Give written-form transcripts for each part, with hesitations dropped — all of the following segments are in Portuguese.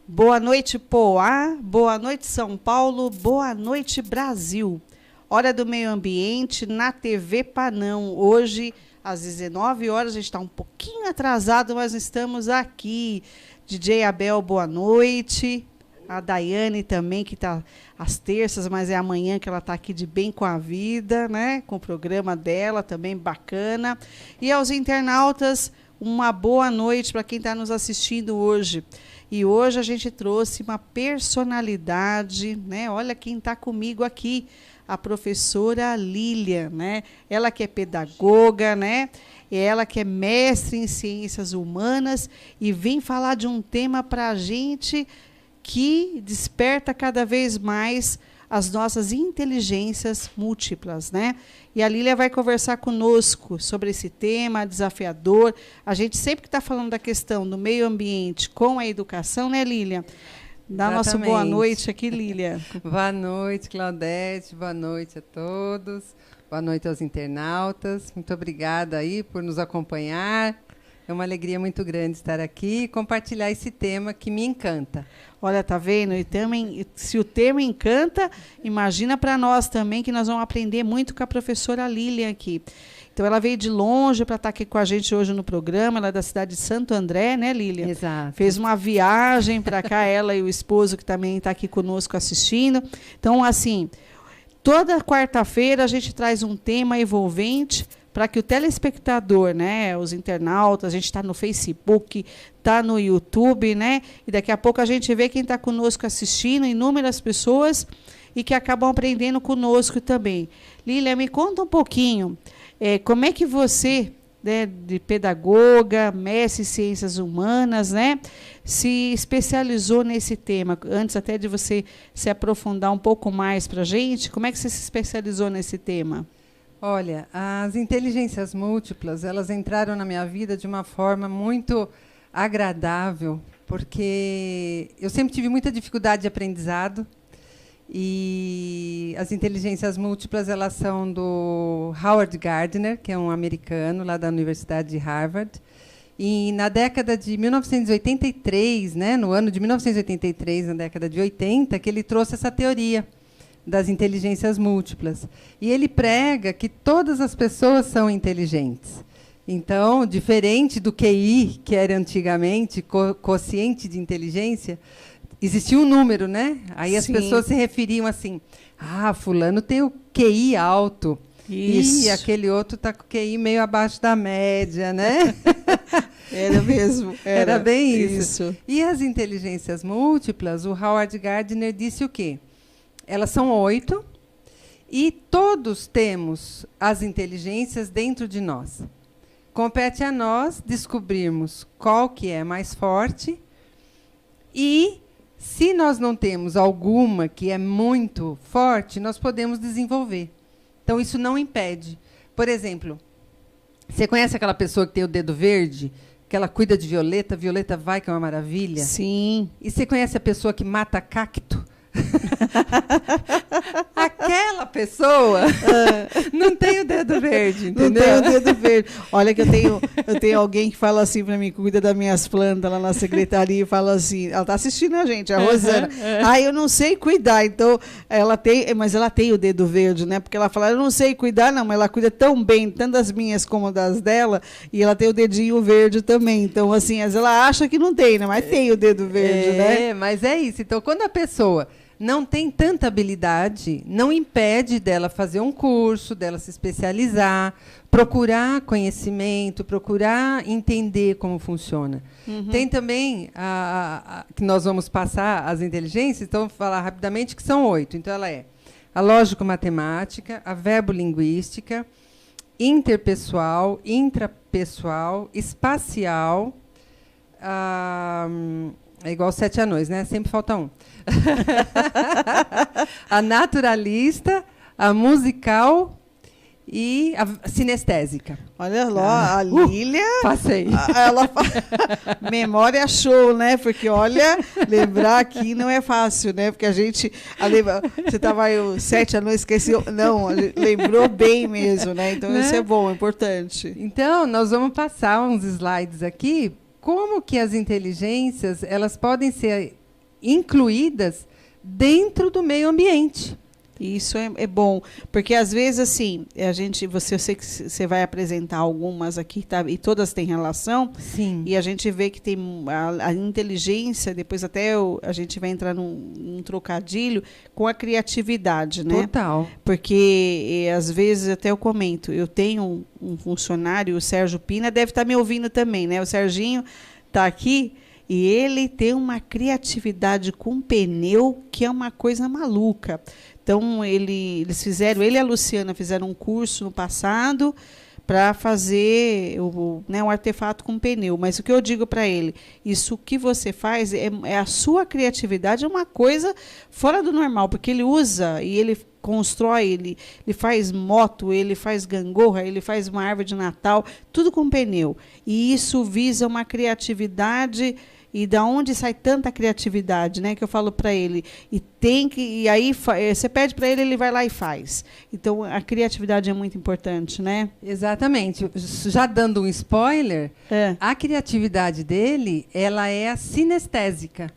Boa noite, Poá. Boa noite, São Paulo. Boa noite, Brasil. Hora do Meio Ambiente na TV Panão. Hoje, às 19 horas, a gente está um pouquinho atrasado, mas estamos aqui. DJ Abel, boa noite. A Daiane também, que está às terças, mas é amanhã que ela está aqui de bem com a vida, né? Com o programa dela, também bacana. E aos internautas, uma boa noite para quem está nos assistindo hoje. E hoje a gente trouxe uma personalidade, né? Olha quem está comigo aqui, a professora Lília, né? Ela que é pedagoga, né? Ela que é mestre em ciências humanas e vem falar de um tema para a gente que desperta cada vez mais as nossas inteligências múltiplas, né? E a Lília vai conversar conosco sobre esse tema desafiador. A gente sempre que está falando da questão do meio ambiente com a educação, né, Lília? Dá nossa boa noite aqui, Lília. Boa noite, Claudete. Boa noite a todos. Boa noite aos internautas. Muito obrigada aí por nos acompanhar. É uma alegria muito grande estar aqui e compartilhar esse tema que me encanta. Olha, tá vendo? E também, se o tema encanta, imagina para nós também que nós vamos aprender muito com a professora Lília aqui. Então, ela veio de longe para estar aqui com a gente hoje no programa. Ela é da cidade de Santo André, né, Lília? Exato. Fez uma viagem para cá, ela e o esposo, que também está aqui conosco assistindo. Então, assim, toda quarta-feira a gente traz um tema envolvente para que o telespectador, né, os internautas, a gente está no Facebook, está no YouTube, né, e daqui a pouco a gente vê quem está conosco assistindo, inúmeras pessoas, e que acabam aprendendo conosco também. Lília, me conta um pouquinho, como é que você, né, de pedagoga, mestre em ciências humanas, né, se especializou nesse tema? Antes até de você se aprofundar um pouco mais para a gente, como é que você se especializou nesse tema? Olha, as inteligências múltiplas, elas entraram na minha vida de uma forma muito agradável, porque eu sempre tive muita dificuldade de aprendizado e as inteligências múltiplas, elas são do Howard Gardner, que é um americano lá da Universidade de Harvard. E na década de 1983, né, no ano de 1983, na década de 80, que ele trouxe essa teoria das inteligências múltiplas. E ele prega que todas as pessoas são inteligentes. Então, diferente do QI, que era antigamente, quociente de inteligência, existia um número, né? Aí as pessoas se referiam assim, fulano tem o QI alto. Isso. E aquele outro está com o QI meio abaixo da média, né? Era mesmo. Era bem isso. E as inteligências múltiplas, o Howard Gardner disse o quê? Elas são 8 e todos temos as inteligências dentro de nós. Compete a nós descobrirmos qual que é mais forte e, se nós não temos alguma que é muito forte, nós podemos desenvolver. Então, isso não impede. Por exemplo, você conhece aquela pessoa que tem o dedo verde, que ela cuida de violeta, violeta vai, que é uma maravilha? Sim. E você conhece a pessoa que mata cacto? Aquela pessoa não tem o dedo verde, entendeu? Não tem o dedo verde. Olha que eu tenho alguém que fala assim para mim, que cuida das minhas plantas lá na secretaria, e fala assim, ela está assistindo a gente, a Rosana. Eu não sei cuidar, então ela tem, mas ela tem o dedo verde, né? Porque ela fala, eu não sei cuidar, não, mas ela cuida tão bem, tanto das minhas como das dela, e ela tem o dedinho verde também. Então, assim, ela acha que não tem, né? Mas tem o dedo verde, né? Mas é isso. Então, quando a pessoa não tem tanta habilidade, não impede dela fazer um curso, dela se especializar, procurar conhecimento, procurar entender como funciona. Tem também, que nós vamos passar as inteligências, então vou falar rapidamente que são 8. Então, ela é a lógico-matemática, a verbo-linguística, interpessoal, intrapessoal, espacial, é igual 7 anões, né? Sempre falta um. A naturalista, a musical e a sinestésica. Olha lá, a Lília... Passei. Memória show, né? Porque, olha, lembrar aqui não é fácil, né? Porque a gente... Você estava aí, 7 anos, esqueceu. Não, lembrou bem mesmo, né? Então, né? Isso é bom, é importante. Então, nós vamos passar uns slides aqui. Como que as inteligências elas podem ser incluídas dentro do meio ambiente. Isso é bom, porque às vezes assim, eu sei que você vai apresentar algumas aqui, tá, e todas têm relação. Sim. E a gente vê que tem a inteligência, depois até a gente vai entrar num trocadilho com a criatividade, né? Total. Porque às vezes até eu comento, eu tenho um funcionário, o Sérgio Pina, deve estar me ouvindo também, né? O Serginho está aqui. E ele tem uma criatividade com pneu que é uma coisa maluca. Então, eles fizeram, ele e a Luciana fizeram um curso no passado para fazer um artefato com pneu. Mas o que eu digo para ele, isso que você faz, a sua criatividade é uma coisa fora do normal, porque ele usa e ele constrói, ele faz moto, ele faz gangorra, ele faz uma árvore de Natal, tudo com pneu. E isso visa uma criatividade. E da onde sai tanta criatividade, né? Que eu falo para ele. E aí você pede para ele, ele vai lá e faz. Então a criatividade é muito importante, né? Exatamente. Já dando um spoiler, a criatividade dele, ela é a sinestésica.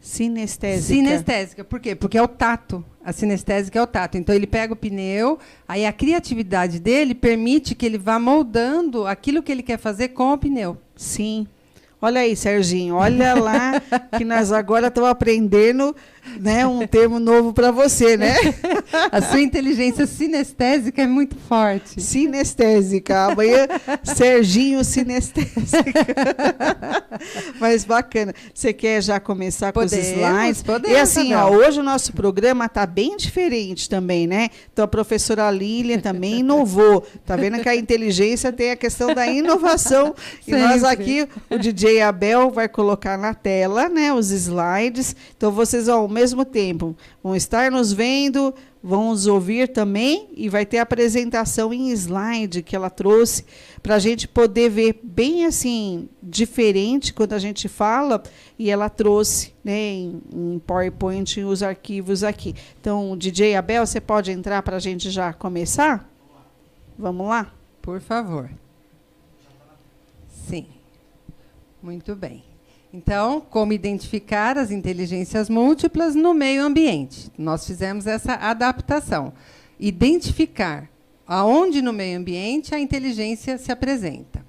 Sinestésica. Sinestésica. Por quê? Porque é o tato. A sinestésica é o tato. Então ele pega o pneu, aí a criatividade dele permite que ele vá moldando aquilo que ele quer fazer com o pneu. Sim. Olha aí, Serginho, olha lá que nós agora estamos aprendendo, né, um termo novo para você, né? A sua inteligência sinestésica é muito forte. Sinestésica. Amanhã, Serginho sinestésica. Mas bacana. Você quer já começar com os slides? Podemos, e assim, hoje o nosso programa está bem diferente também, né? Então, a professora Lília também inovou. Está vendo que a inteligência tem a questão da inovação. E nós aqui, o DJ Abel vai colocar na tela, né, os slides. Então, vocês, ao mesmo tempo, vão estar nos vendo, vão nos ouvir também, e vai ter a apresentação em slide que ela trouxe para a gente poder ver bem assim, diferente quando a gente fala, e ela trouxe, né, em PowerPoint os arquivos aqui. Então, DJ Abel, você pode entrar para a gente já começar? Vamos lá? Por favor. Sim. Muito bem. Então, como identificar as inteligências múltiplas no meio ambiente? Nós fizemos essa adaptação. Identificar aonde no meio ambiente a inteligência se apresenta.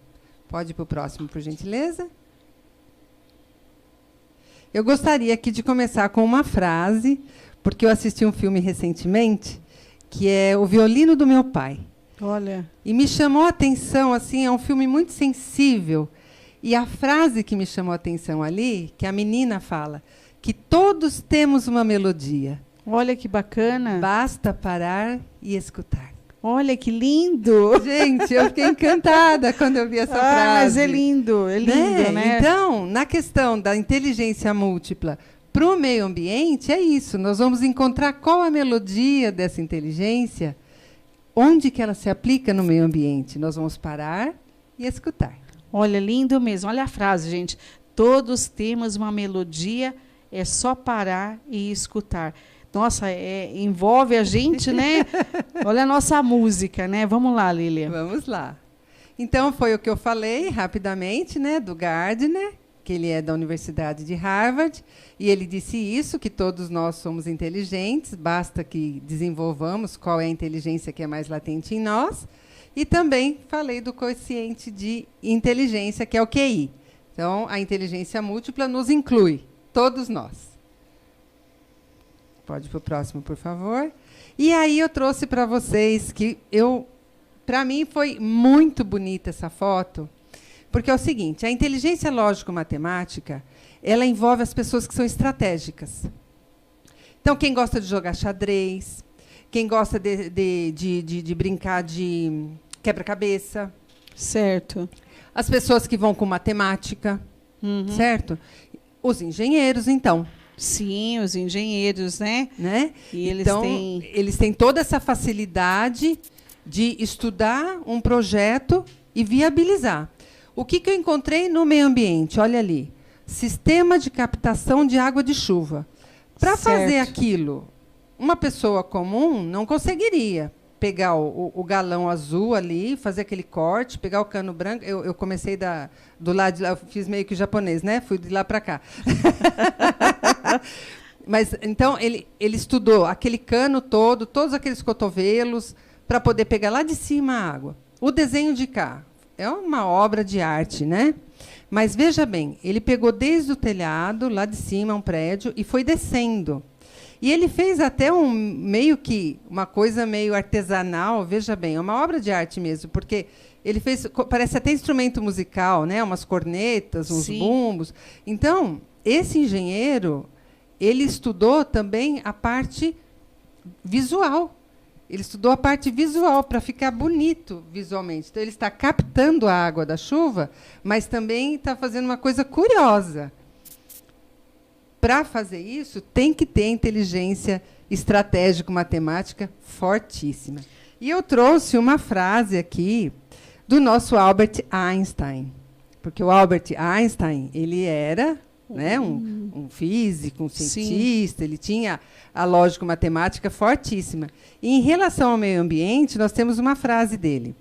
Pode ir para o próximo, por gentileza? Eu gostaria aqui de começar com uma frase, porque eu assisti um filme recentemente, que é O Violino do Meu Pai. Olha. E me chamou a atenção, assim, é um filme muito sensível. E a frase que me chamou a atenção ali, que a menina fala, que todos temos uma melodia. Olha que bacana. Basta parar e escutar. Olha que lindo. Gente, eu fiquei encantada quando eu vi essa frase. Mas é lindo, né? Então, na questão da inteligência múltipla para o meio ambiente, é isso. Nós vamos encontrar qual a melodia dessa inteligência, onde que ela se aplica no meio ambiente. Nós vamos parar e escutar. Olha, lindo mesmo. Olha a frase, gente. Todos temos uma melodia, é só parar e escutar. Nossa, envolve a gente, né? Olha a nossa música, né? Vamos lá, Lília. Vamos lá. Então, foi o que eu falei rapidamente, né, do Gardner, que ele é da Universidade de Harvard, e ele disse isso, que todos nós somos inteligentes, basta que desenvolvamos qual é a inteligência que é mais latente em nós. E também falei do quociente de inteligência, que é o QI. Então, a inteligência múltipla nos inclui, todos nós. Pode ir para o próximo, por favor. E aí eu trouxe para vocês que para mim foi muito bonita essa foto, porque é o seguinte, a inteligência lógico-matemática, ela envolve as pessoas que são estratégicas. Então, quem gosta de jogar xadrez, quem gosta de brincar de quebra-cabeça. Certo. As pessoas que vão com matemática. Certo? Os engenheiros, então. Sim, os engenheiros, né? E eles têm toda essa facilidade de estudar um projeto e viabilizar. O que eu encontrei no meio ambiente? Olha ali. Sistema de captação de água de chuva. Para fazer aquilo, uma pessoa comum não conseguiria. pegar o galão azul ali, fazer aquele corte, pegar o cano branco. Eu comecei do lado de lá, eu fiz meio que japonês, né? Fui de lá para cá. Mas então ele estudou aquele cano todo, todos aqueles cotovelos, para poder pegar lá de cima a água. O desenho de cá é uma obra de arte, né? Mas veja bem, ele pegou desde o telhado, lá de cima, um prédio, e foi descendo. E ele fez até uma coisa meio artesanal, veja bem, é uma obra de arte mesmo, porque ele fez, parece até instrumento musical, né? Umas cornetas, uns bumbos. Então, esse engenheiro, ele estudou também a parte visual. Ele estudou a parte visual para ficar bonito visualmente. Então, ele está captando a água da chuva, mas também está fazendo uma coisa curiosa. Para fazer isso, tem que ter inteligência estratégico-matemática fortíssima. E eu trouxe uma frase aqui do nosso Albert Einstein. Porque o Albert Einstein, ele era, né, um físico, um cientista, ele tinha a lógico-matemática fortíssima. E, em relação ao meio ambiente, nós temos uma frase dele.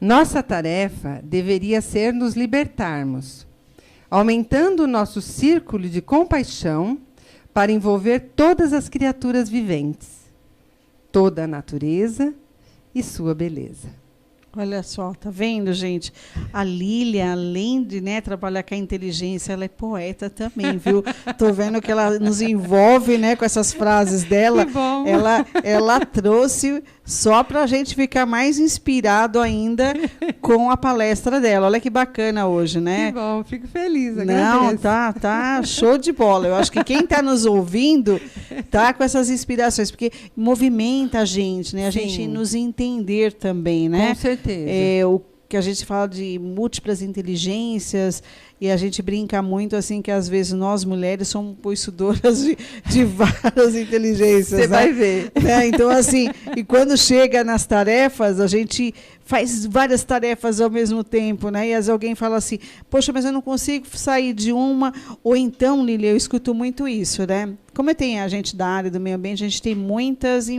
Nossa tarefa deveria ser nos libertarmos, aumentando o nosso círculo de compaixão para envolver todas as criaturas viventes, toda a natureza e sua beleza. Olha só, tá vendo, gente? A Lília, além de, né, trabalhar com a inteligência, ela é poeta também, viu? Tô vendo que ela nos envolve, né, com essas frases dela. Que bom. Ela trouxe só para a gente ficar mais inspirado ainda com a palestra dela. Olha que bacana hoje, né? Que bom, fico feliz. Não, tá show de bola. Eu acho que quem está nos ouvindo tá com essas inspirações, porque movimenta a gente, né? A gente nos entender também, né? Com certeza. O que a gente fala de múltiplas inteligências, e a gente brinca muito assim que às vezes nós mulheres somos possuidoras de várias inteligências. Você vai ver. Né? Então, assim, e quando chega nas tarefas, a gente faz várias tarefas ao mesmo tempo, né? E às vezes alguém fala assim, poxa, mas eu não consigo sair de uma. Ou então, Lília, eu escuto muito isso, né? Como tem a gente da área do meio ambiente, a gente tem muitas,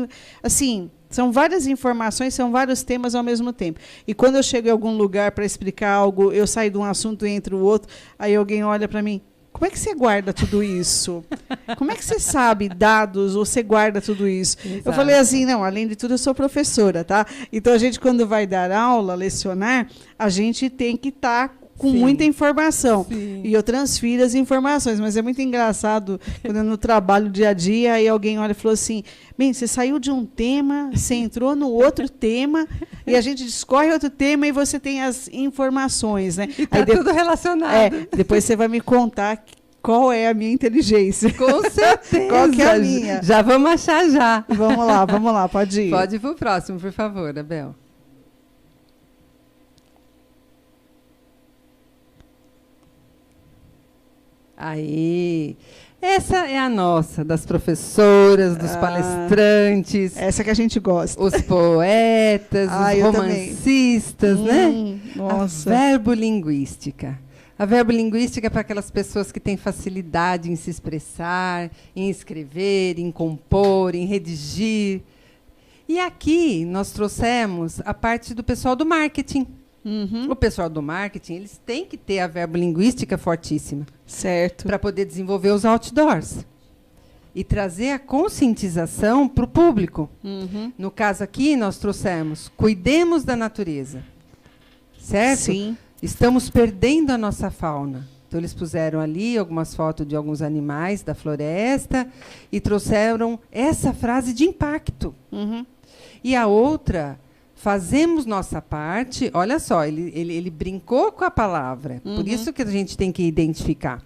assim, são várias informações, são vários temas ao mesmo tempo. E quando eu chego em algum lugar para explicar algo, eu saio de um assunto e entro no outro, aí alguém olha para mim, como é que você guarda tudo isso? Como é que você sabe dados ou você guarda tudo isso? Exato. Eu falei assim, não, além de tudo eu sou professora, tá? Então a gente quando vai dar aula, lecionar, a gente tem que estar com muita informação. Sim. E eu transfiro as informações, mas é muito engraçado quando eu no trabalho dia a dia, aí alguém olha e falou assim, bem, você saiu de um tema, você entrou no outro tema, e a gente discorre outro tema e você tem as informações, né? E está tudo relacionado. Depois você vai me contar qual é a minha inteligência. Com certeza. Qual que é a minha? Já vamos achar já. Vamos lá, pode ir. Pode ir para o próximo, por favor, Abel. Aí, essa é a nossa, das professoras, dos palestrantes. Essa que a gente gosta. Os poetas, os romancistas, né? Nossa. A verbolinguística. A verbolinguística é para aquelas pessoas que têm facilidade em se expressar, em escrever, em compor, em redigir. E aqui nós trouxemos a parte do pessoal do marketing. Uhum. O pessoal do marketing, eles têm que ter a verbolinguística fortíssima. Certo. Para poder desenvolver os outdoors. E trazer a conscientização para o público. Uhum. No caso aqui, nós trouxemos cuidemos da natureza. Certo? Sim. Estamos perdendo a nossa fauna. Então, eles puseram ali algumas fotos de alguns animais da floresta e trouxeram essa frase de impacto. Uhum. E a outra... Fazemos nossa parte, olha só, ele brincou com a palavra, por isso que a gente tem que identificar.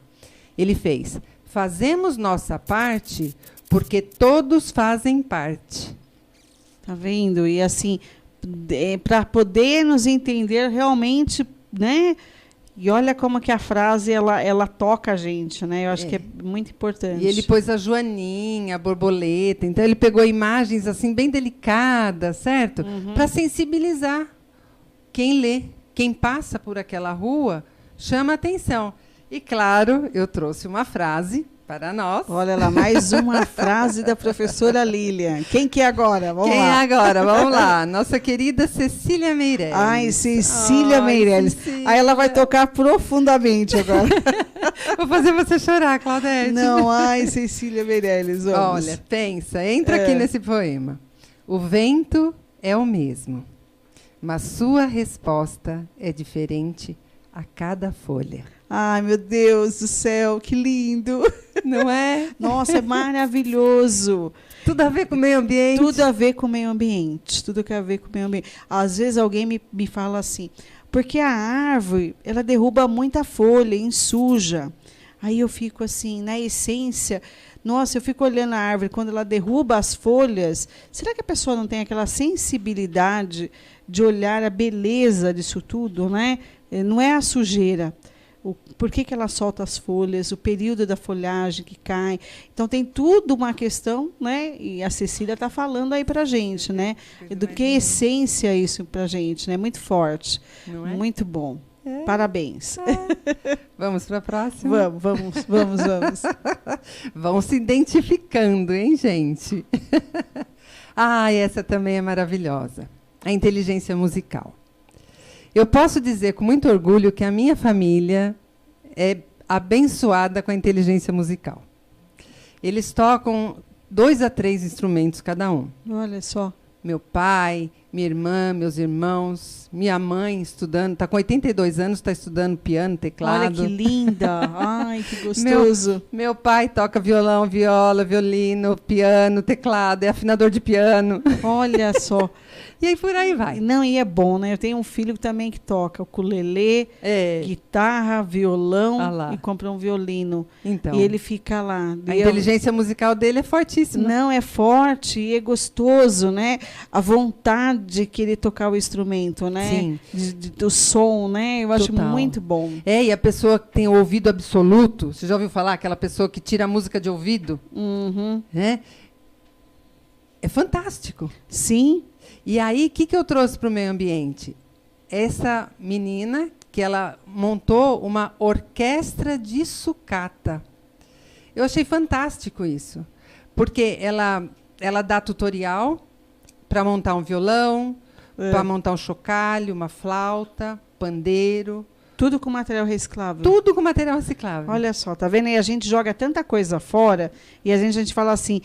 Ele fez, fazemos nossa parte porque todos fazem parte. Tá vendo? E assim, para poder nos entender realmente, né? E olha como que a frase, ela toca a gente, né? Eu acho que é muito importante. E ele pôs a joaninha, a borboleta. Então, ele pegou imagens assim bem delicadas, certo? Para sensibilizar quem lê. Quem passa por aquela rua, chama atenção. E, claro, eu trouxe uma frase Para nós. Olha lá, mais uma frase da professora Lilian. Quem que é agora? Vamos Quem lá. é agora? Vamos lá. Nossa querida Cecília Meirelles. Ai, Cecília Meirelles. Cecília. Aí ela vai tocar profundamente agora. Vou fazer você chorar, Claudete. Não, ai, Cecília Meirelles. Vamos. Olha, pensa, entra aqui nesse poema. O vento é o mesmo, mas sua resposta é diferente a cada folha. Ai, meu Deus do céu, que lindo. Não é? Nossa, é maravilhoso. Tudo a ver com o meio ambiente. Tudo a ver com o meio ambiente. Tudo a ver com o meio ambiente. Às vezes alguém me fala assim, porque a árvore, ela derruba muita folha, ensuja. Aí eu fico assim, na essência, nossa, eu fico olhando a árvore, quando ela derruba as folhas, será que a pessoa não tem aquela sensibilidade de olhar a beleza disso tudo, né? Não é a sujeira. Por que ela solta as folhas, o período da folhagem que cai. Então, tem tudo uma questão, né? E a Cecília está falando aí para a gente, né? Do que essência isso para a gente, né? Muito forte, Não é? muito bom. Parabéns. Vamos para a próxima? Vamos. Vão se identificando, hein, gente? Essa também é maravilhosa. A inteligência musical. Eu posso dizer com muito orgulho que a minha família é abençoada com a inteligência musical. Eles tocam 2 a 3 instrumentos cada um. Olha só. Meu pai, minha irmã, meus irmãos, minha mãe estudando, está com 82 anos, está estudando piano, teclado. Olha que linda. Ai, que gostoso. Meu pai toca violão, viola, violino, piano, teclado, é afinador de piano. Olha só. E aí por aí vai. Não, e é bom, né? Eu tenho um filho também que toca ukulele, guitarra, violão e compra um violino. Então, e ele fica lá. A inteligência musical dele é fortíssima. Não, é forte e é gostoso, né? A vontade de querer tocar o instrumento, né? Sim. Do som, né? Eu acho muito bom. E a pessoa que tem o ouvido absoluto, você já ouviu falar? Aquela pessoa que tira a música de ouvido? Uhum. Né? É fantástico. Sim. E aí, o que eu trouxe para o meio ambiente? Essa menina, que ela montou uma orquestra de sucata. Eu achei fantástico isso, porque ela dá tutorial para montar um violão, para montar um chocalho, uma flauta, pandeiro. Tudo com material reciclável. Tudo com material reciclável. Olha só, tá vendo? E a gente joga tanta coisa fora e a gente fala assim,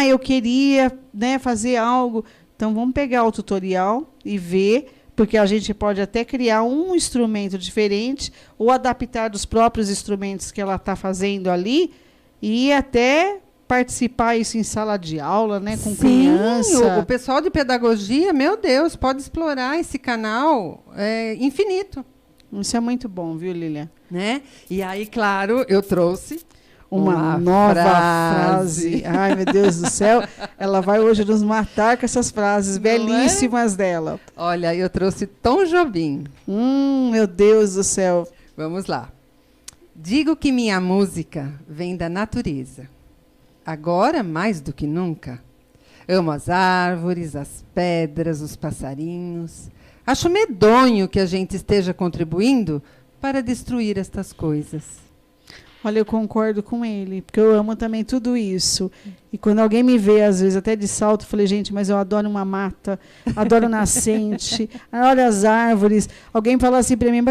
eu queria, né, fazer algo. Então, vamos pegar o tutorial e ver, porque a gente pode até criar um instrumento diferente ou adaptar dos próprios instrumentos que ela está fazendo ali e até participar isso em sala de aula, né, com criança. O pessoal de pedagogia, meu Deus, pode explorar esse canal infinito. Isso é muito bom, viu, Lilian? Né? E aí, claro, eu trouxe uma nova frase. Ai, meu Deus do céu. Ela vai hoje nos matar com essas frases belíssimas dela. Olha, eu trouxe Tom Jobim. Meu Deus do céu. Vamos lá. Digo que minha música vem da natureza. Agora, mais do que nunca. Amo as árvores, as pedras, os passarinhos. Acho medonho que a gente esteja contribuindo para destruir estas coisas. Olha, eu concordo com ele, porque eu amo também tudo isso. E quando alguém me vê, às vezes, até de salto, eu falei, gente, mas eu adoro uma mata, adoro nascente, adoro as árvores. Alguém fala assim para mim,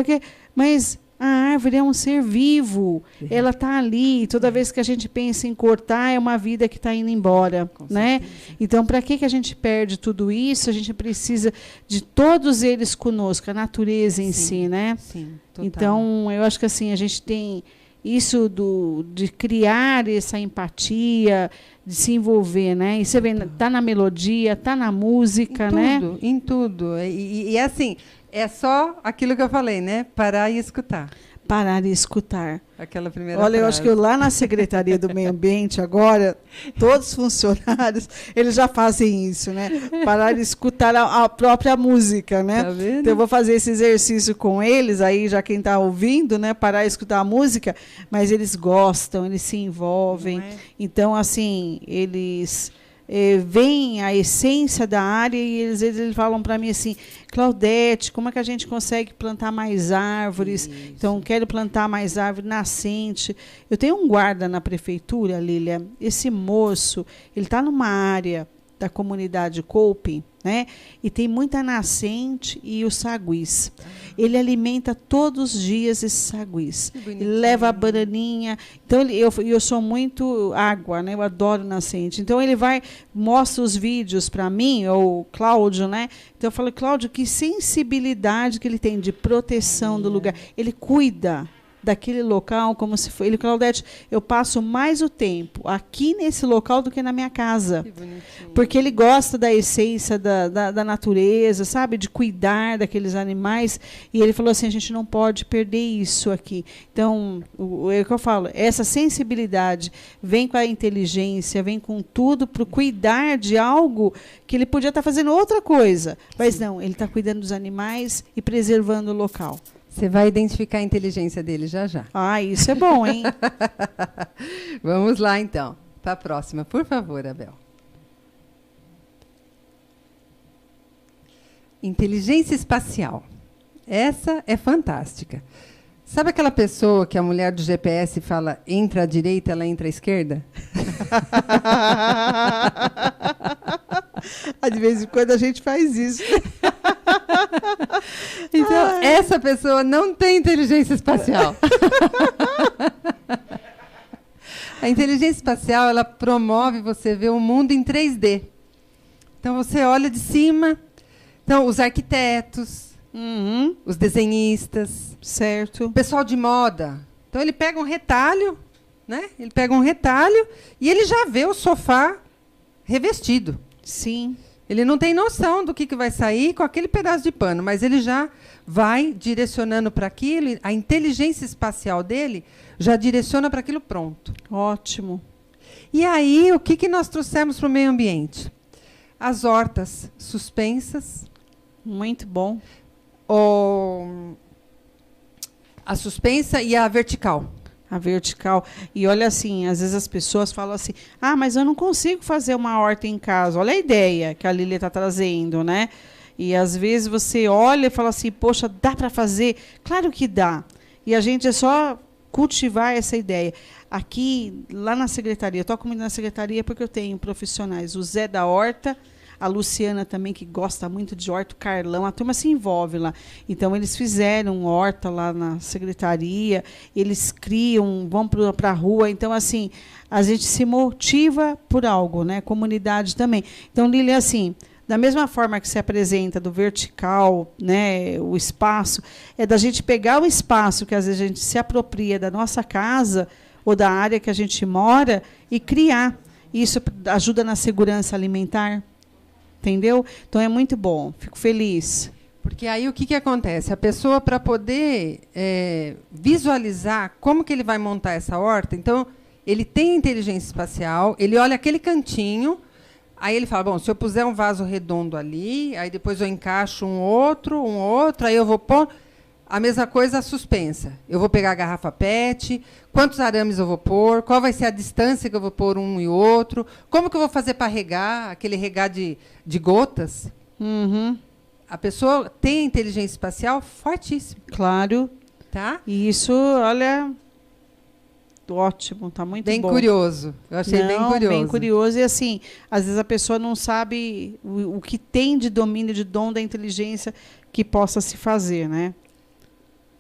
mas a árvore é um ser vivo, ela está ali. Toda vez que a gente pensa em cortar, é uma vida que está indo embora, né? Então, para que a gente perde tudo isso? A gente precisa de todos eles conosco, a natureza em si, né? Sim, total. Então, eu acho que assim, a gente tem isso de criar essa empatia, de se envolver, né? E você vê, tá na melodia, tá na música, em tudo. E assim, é só aquilo que eu falei, né? Parar e escutar. Parar e escutar. Aquela primeira Olha, frase. eu acho que lá na Secretaria do Meio Ambiente, agora, todos os funcionários, eles já fazem isso, né? Parar e escutar a própria música, né? Tá vendo? Então, eu vou fazer esse exercício com eles, aí já quem está ouvindo, né? Parar e escutar a música, mas eles gostam, eles se envolvem. Não é? Então, assim, eles veem a essência da área e eles falam para mim assim, Claudete, como é que a gente consegue plantar mais árvores? Isso. Então, quero plantar mais árvore nascente. Eu tenho um guarda na prefeitura, Lília, esse moço, ele está numa área da comunidade Couping, né? E tem muita nascente e os saguis. Ele alimenta todos os dias esses saguis. Ele leva a bananinha. Então, eu sou muito água, né? Eu adoro nascente. Então, ele mostra os vídeos para mim, ou Cláudio, né? Então, eu falo, Cláudio, que sensibilidade que ele tem de proteção do lugar. Ele cuida daquele local como se fosse. Ele, Claudete, eu passo mais o tempo aqui nesse local do que na minha casa. Porque ele gosta da essência da natureza, sabe? De cuidar daqueles animais. E ele falou assim, a gente não pode perder isso aqui. Então, é o que eu falo, essa sensibilidade vem com a inteligência, vem com tudo para cuidar de algo que ele podia estar fazendo outra coisa. Mas não, ele está cuidando dos animais e preservando o local. Você vai identificar a inteligência dele já já. Ah, isso é bom, hein? Vamos lá, então. Para a próxima, por favor, Abel. Inteligência espacial. Essa é fantástica. Sabe aquela pessoa que a mulher do GPS fala entra à direita, ela entra à esquerda? De vez em quando a gente faz isso. Então, essa pessoa não tem inteligência espacial. A inteligência espacial, ela promove você ver o mundo em 3D. Então, você olha de cima. Então, os arquitetos, os desenhistas, certo. O pessoal de moda. Então, ele pega um retalho, né? Ele pega um retalho e ele já vê o sofá revestido. Sim. Ele não tem noção do que vai sair com aquele pedaço de pano, mas ele já vai direcionando para aquilo. A inteligência espacial dele já direciona para aquilo pronto. Ótimo. E aí, o que nós trouxemos para o meio ambiente? As hortas suspensas. Muito bom. A suspensa e a vertical. A vertical. E olha assim, às vezes as pessoas falam assim, mas eu não consigo fazer uma horta em casa. Olha a ideia que a Lília está trazendo, né? E às vezes você olha e fala assim, poxa, dá para fazer? Claro que dá. E a gente é só cultivar essa ideia. Aqui, lá na secretaria, eu toco muito na secretaria porque eu tenho profissionais, o Zé da Horta, a Luciana também, que gosta muito de horta, o Carlão, a turma se envolve lá. Então, eles fizeram horta lá na secretaria, eles criam, vão para a rua. Então, assim, a gente se motiva por algo, né? Comunidade também. Então, Lília, assim, da mesma forma que se apresenta do vertical, né, o espaço, é da gente pegar o espaço que às vezes a gente se apropria da nossa casa ou da área que a gente mora e criar. Isso ajuda na segurança alimentar. Entendeu? Então, é muito bom. Fico feliz. Porque aí o que acontece? A pessoa, para poder visualizar como que ele vai montar essa horta, então, ele tem inteligência espacial, ele olha aquele cantinho, aí ele fala, bom, se eu puser um vaso redondo ali, aí depois eu encaixo um outro, aí eu vou pôr... A mesma coisa a suspensa. Eu vou pegar a garrafa PET, quantos arames eu vou pôr, qual vai ser a distância que eu vou pôr um e outro, como que eu vou fazer para regar, aquele regar de gotas. A pessoa tem inteligência espacial fortíssima. Claro. Tá? E isso, olha, ótimo, está muito bom. Bem curioso. Eu achei bem curioso. Bem curioso. E assim, às vezes a pessoa não sabe o que tem de domínio, de dom da inteligência que possa se fazer, né?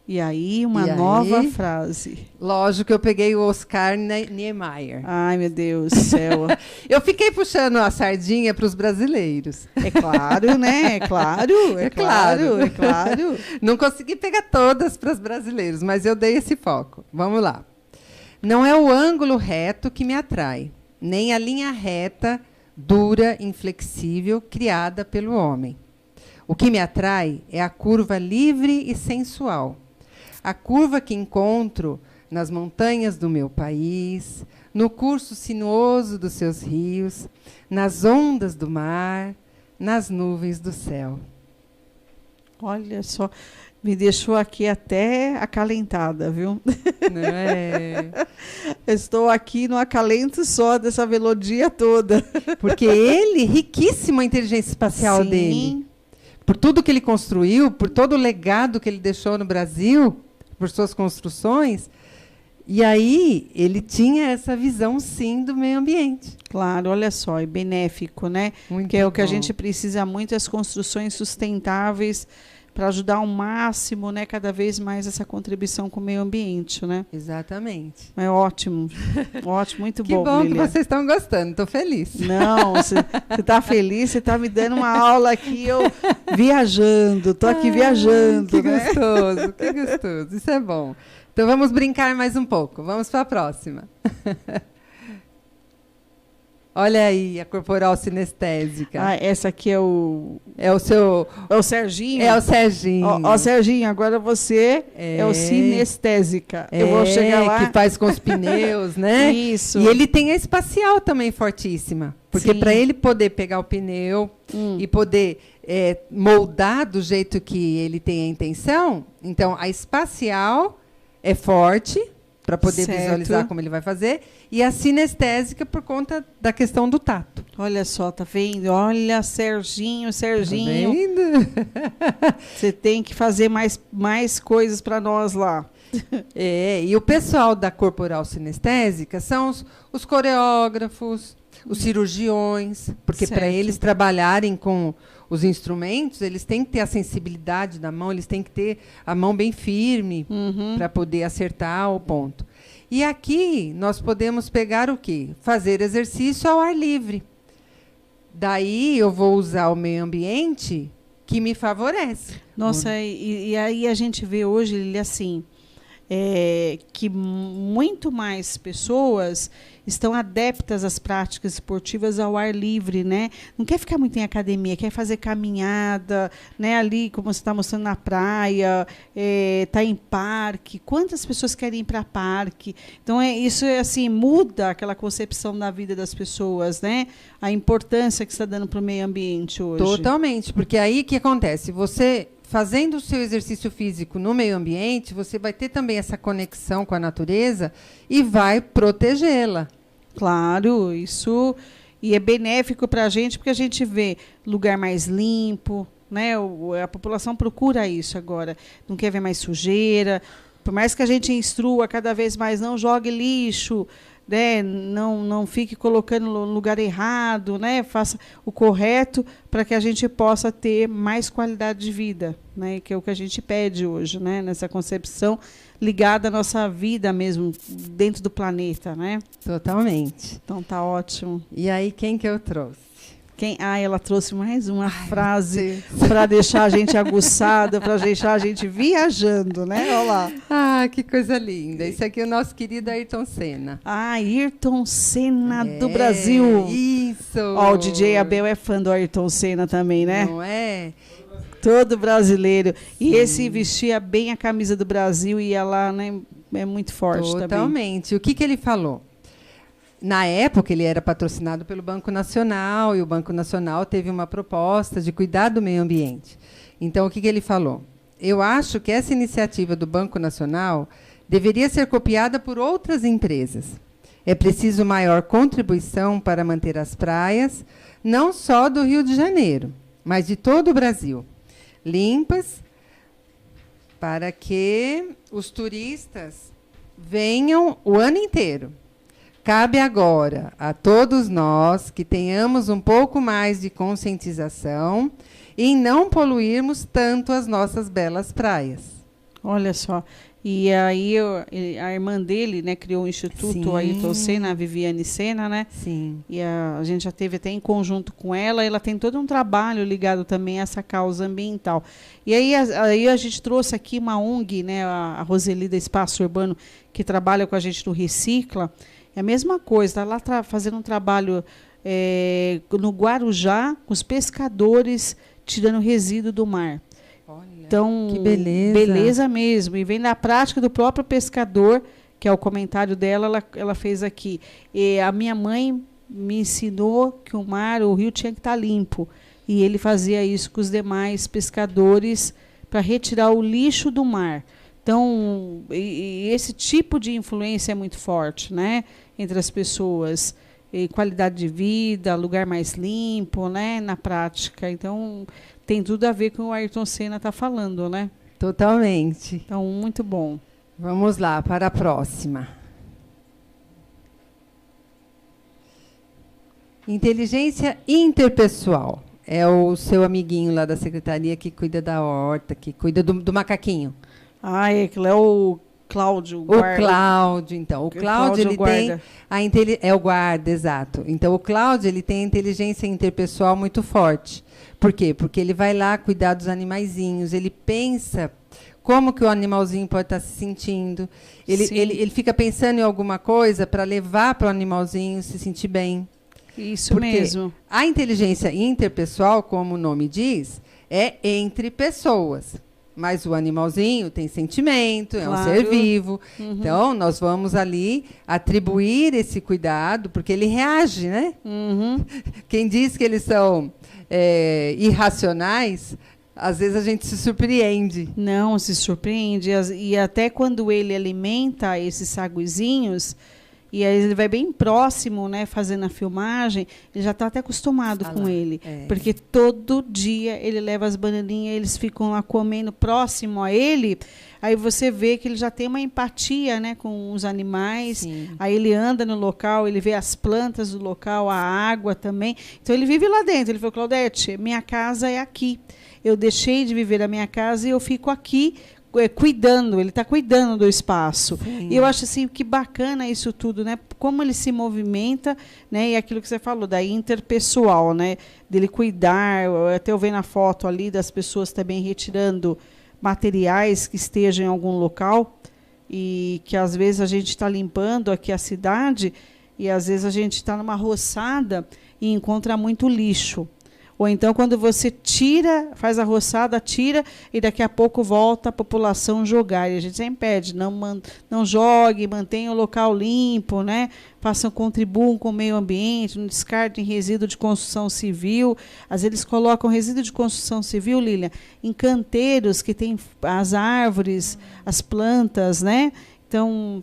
E aí, nova frase. Lógico que eu peguei o Oscar Niemeyer. Ai, meu Deus do céu. Eu fiquei puxando a sardinha para os brasileiros. É claro, né? É claro. Não consegui pegar todas para os brasileiros, mas eu dei esse foco. Vamos lá. Não é o ângulo reto que me atrai, nem a linha reta, dura, inflexível, criada pelo homem. O que me atrai é a curva livre e sensual. A curva que encontro nas montanhas do meu país, no curso sinuoso dos seus rios, nas ondas do mar, nas nuvens do céu. Olha só. Me deixou aqui até acalentada, viu? Não é? Estou aqui no acalento só dessa melodia toda. Porque ele, riquíssimo a inteligência espacial Sim. dele. Por tudo que ele construiu, por todo o legado que ele deixou no Brasil, por suas construções. E aí, ele tinha essa visão, sim, do meio ambiente. Claro, olha só, é benéfico, né? Muito Que é o que a bom. gente precisa muito, as construções sustentáveis para ajudar ao máximo, né, cada vez mais essa contribuição com o meio ambiente, né? Exatamente. É ótimo, ótimo, muito Que bom, bom que Lilian. vocês estão gostando, estou feliz. Não, você está feliz, você está me dando uma aula aqui, eu viajando, estou aqui viajando, Que né? gostoso, que gostoso. Isso é bom. Então vamos brincar mais um pouco. Vamos para a próxima. Olha aí, a corporal sinestésica. Ah, essa aqui é o seu... É o Serginho? É o Serginho. Ó, Serginho, agora você é o sinestésica. Eu vou chegar lá. Que faz com os pneus, né? Isso. E ele tem a espacial também fortíssima. Porque Sim. para ele poder pegar o pneu e poder moldar do jeito que ele tem a intenção, então a espacial é forte para poder Certo. visualizar como ele vai fazer, e a sinestésica por conta da questão do tato. Olha só, tá vendo? Olha, Serginho. Tá vendo? Você tem que fazer mais coisas para nós lá. E o pessoal da corporal sinestésica são os coreógrafos, os cirurgiões, porque para Certo. eles trabalharem com os instrumentos, eles têm que ter a sensibilidade da mão, eles têm que ter a mão bem firme para poder acertar o ponto. E aqui nós podemos pegar o quê? Fazer exercício ao ar livre. Daí eu vou usar o meio ambiente que me favorece. Nossa, e aí a gente vê hoje, Lili, assim, que muito mais pessoas estão adeptas às práticas esportivas ao ar livre, né? Não quer ficar muito em academia, quer fazer caminhada, né? Ali, como você está mostrando, na praia, tá em parque. Quantas pessoas querem ir para parque? Então, isso assim, muda aquela concepção da vida das pessoas, né? A importância que você está dando para o meio ambiente hoje. Totalmente, porque aí o que acontece? Você fazendo o seu exercício físico no meio ambiente, você vai ter também essa conexão com a natureza e vai protegê-la. Claro, isso e é benéfico para a gente, porque a gente vê lugar mais limpo, né? A população procura isso agora, não quer ver mais sujeira. Por mais que a gente instrua cada vez mais, não jogue lixo, né? Não fique colocando no lugar errado, né? Faça o correto para que a gente possa ter mais qualidade de vida, né? Que é o que a gente pede hoje, né? Nessa concepção ligada à nossa vida mesmo, dentro do planeta, né? Totalmente. Então tá ótimo. E aí, quem que eu trouxe? Ela trouxe mais uma frase para deixar a gente aguçada, para deixar a gente viajando, né? Olha lá. Ah, que coisa linda. Esse aqui é o nosso querido Ayrton Senna. Ayrton Senna do Brasil. Isso. Ó, o DJ Abel é fã do Ayrton Senna também, né? Não é? Todo brasileiro. E esse vestia bem a camisa do Brasil e ela, né, é muito forte também. Totalmente. O que ele falou? Na época, ele era patrocinado pelo Banco Nacional e o Banco Nacional teve uma proposta de cuidar do meio ambiente. Então, o que ele falou? Eu acho que essa iniciativa do Banco Nacional deveria ser copiada por outras empresas. É preciso maior contribuição para manter as praias, não só do Rio de Janeiro, mas de todo o Brasil, limpas, para que os turistas venham o ano inteiro. Cabe agora a todos nós que tenhamos um pouco mais de conscientização em não poluirmos tanto as nossas belas praias. Olha só. E aí a irmã dele, né, criou o Instituto Ayrton Senna, a Viviane Senna, né? Sim. E a gente já teve até em conjunto com ela, ela tem todo um trabalho ligado também a essa causa ambiental. E aí a gente trouxe aqui uma ONG, né, a Roseli da Espaço Urbano, que trabalha com a gente no Recicla. É a mesma coisa, está lá fazendo um trabalho no Guarujá, com os pescadores tirando resíduo do mar. Olha, então, que beleza. Beleza mesmo. E vem da prática do próprio pescador, que é o comentário dela, ela fez aqui. A minha mãe me ensinou que o rio tinha que estar limpo. E ele fazia isso com os demais pescadores para retirar o lixo do mar. Então, e esse tipo de influência é muito forte, né, entre as pessoas. E qualidade de vida, lugar mais limpo, né, na prática. Então, tem tudo a ver com o que o Ayrton Senna está falando, né? Totalmente. Então, muito bom. Vamos lá, para a próxima. Inteligência interpessoal. É o seu amiguinho lá da secretaria que cuida da horta, que cuida do macaquinho. Ah, aquilo é o Cláudio. O Cláudio, então. O Cláudio, ele tem é o guarda, exato. Então, o Cláudio, ele tem a inteligência interpessoal muito forte. Por quê? Porque ele vai lá cuidar dos animaizinhos, ele pensa como que o animalzinho pode estar se sentindo. Ele fica pensando em alguma coisa para levar para o animalzinho se sentir bem. Isso Porque mesmo. A inteligência interpessoal, como o nome diz, é entre pessoas. Mas o animalzinho tem sentimento, é um ser vivo. Uhum. Então, nós vamos ali atribuir esse cuidado, porque ele reage, né? Uhum. Quem diz que eles são irracionais, às vezes a gente se surpreende. Não, se surpreende. E até quando ele alimenta esses saguizinhos, e aí ele vai bem próximo, né, fazendo a filmagem, ele já está até acostumado com ele. Porque todo dia ele leva as bananinhas, eles ficam lá comendo próximo a ele. Aí você vê que ele já tem uma empatia, né, com os animais. Sim. Aí ele anda no local, ele vê as plantas do local, a água também. Então ele vive lá dentro. Ele falou: Claudete, minha casa é aqui. Eu deixei de viver a minha casa e eu fico aqui cuidando, ele está cuidando do espaço. Sim. E eu acho assim que bacana isso tudo, né? Como ele se movimenta, né? E aquilo que você falou da interpessoal, né? Dele cuidar, até eu ver na foto ali das pessoas também retirando materiais que estejam em algum local e que às vezes a gente está limpando aqui a cidade e às vezes a gente está numa roçada e encontra muito lixo. Ou então, quando você tira, faz a roçada, tira, e daqui a pouco volta a população jogar. E a gente sempre pede, não jogue, mantenha o local limpo, né? Contribuam com o meio ambiente, não descartem resíduo de construção civil. Às vezes eles colocam resíduo de construção civil, Lília, em canteiros que tem as árvores, as plantas, né? Então,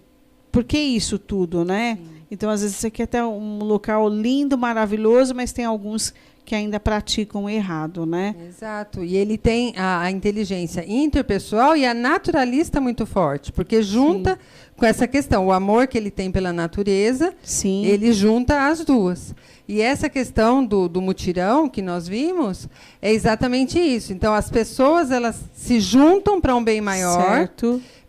por que isso tudo, né? Sim. Então, às vezes, você quer ter um local lindo, maravilhoso, mas tem alguns que ainda praticam errado, né? Exato. E ele tem a inteligência interpessoal e a naturalista muito forte, porque junta Sim. com essa questão, o amor que ele tem pela natureza, Sim. ele junta as duas. E essa questão do mutirão que nós vimos é exatamente isso. Então, as pessoas elas se juntam para um bem maior,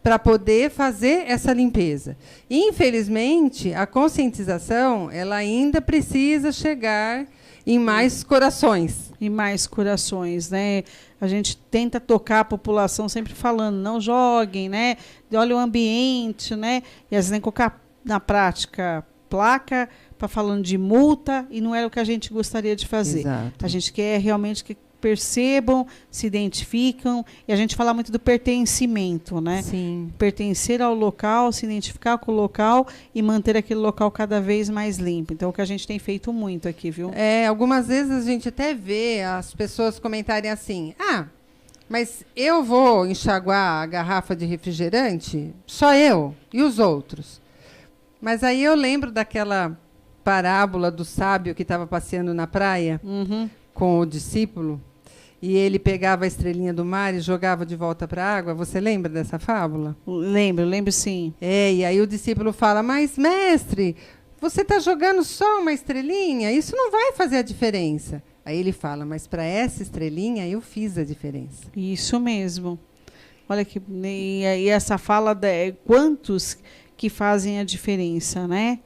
para poder fazer essa limpeza. Infelizmente, a conscientização ela ainda precisa chegar em mais corações. Em mais corações, né? A gente tenta tocar a população sempre falando, não joguem, né? Olha o ambiente, né? E às vezes tem que colocar na prática placa para falando de multa e não era o que a gente gostaria de fazer. Exato. A gente quer realmente que percebam, se identificam, e a gente fala muito do pertencimento, né? Sim. Pertencer ao local, se identificar com o local e manter aquele local cada vez mais limpo. Então, é o que a gente tem feito muito aqui, viu? Algumas vezes a gente até vê as pessoas comentarem assim, mas eu vou enxaguar a garrafa de refrigerante? Só eu? E os outros? Mas aí eu lembro daquela parábola do sábio que estava passeando na praia com o discípulo, e ele pegava a estrelinha do mar e jogava de volta para a água. Você lembra dessa fábula? Lembro sim. E aí o discípulo fala, mas mestre, você está jogando só uma estrelinha? Isso não vai fazer a diferença. Aí ele fala, mas para essa estrelinha eu fiz a diferença. Isso mesmo. Olha que e essa fala quantos que fazem a diferença, né?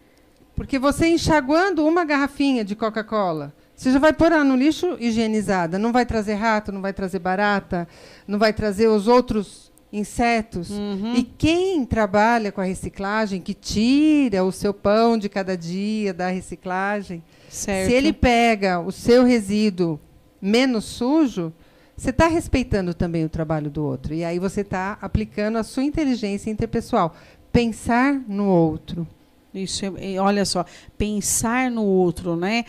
Porque você enxaguando uma garrafinha de Coca-Cola, você já vai pôr ela no lixo higienizada. Não vai trazer rato, não vai trazer barata, não vai trazer os outros insetos. E quem trabalha com a reciclagem, que tira o seu pão de cada dia da reciclagem, certo. Se ele pega o seu resíduo menos sujo, você está respeitando também o trabalho do outro. E aí você está aplicando a sua inteligência interpessoal. Pensar no outro. Isso, olha só, pensar no outro, né?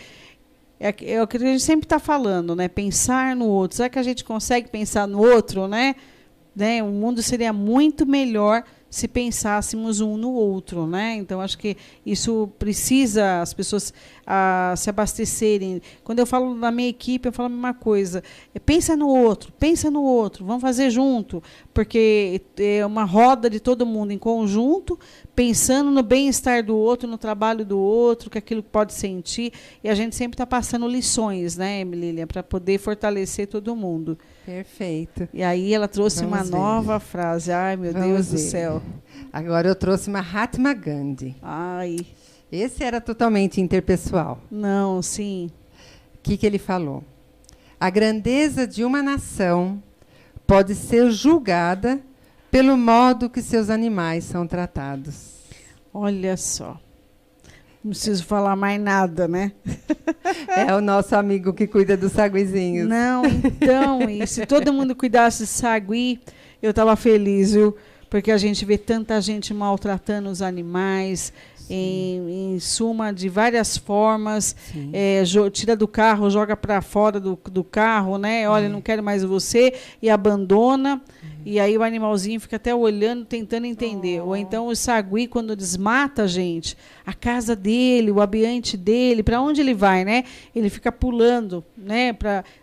É o que a gente sempre está falando, né? Pensar no outro. Será que a gente consegue pensar no outro, né? né? O mundo seria muito melhor se pensássemos um no outro, né? Então, acho que isso precisa as pessoas se abastecerem. Quando eu falo na minha equipe, eu falo a mesma coisa. Pensa no outro, vamos fazer junto, porque é uma roda de todo mundo em conjunto, pensando no bem-estar do outro, no trabalho do outro, que aquilo pode sentir, e a gente sempre está passando lições, né, Emília, para poder fortalecer todo mundo. Perfeito. E aí ela trouxe uma nova frase. Ai, meu Deus do céu. Agora eu trouxe Mahatma Gandhi. Ai. Esse era totalmente interpessoal. Não, sim. O que ele falou? A grandeza de uma nação pode ser julgada pelo modo que seus animais são tratados. Olha só. Não preciso falar mais nada, né? É o nosso amigo que cuida dos saguizinhos. Não, então, e se todo mundo cuidasse de sagui, eu estava feliz, viu? Porque a gente vê tanta gente maltratando os animais, em suma, de várias formas. Tira do carro, joga para fora do carro, né? Olha, não quero mais você, e abandona. E aí o animalzinho fica até olhando, tentando entender. Ou então o sagui, quando desmata, gente, a casa dele, o ambiente dele, para onde ele vai, né? Ele fica pulando, né?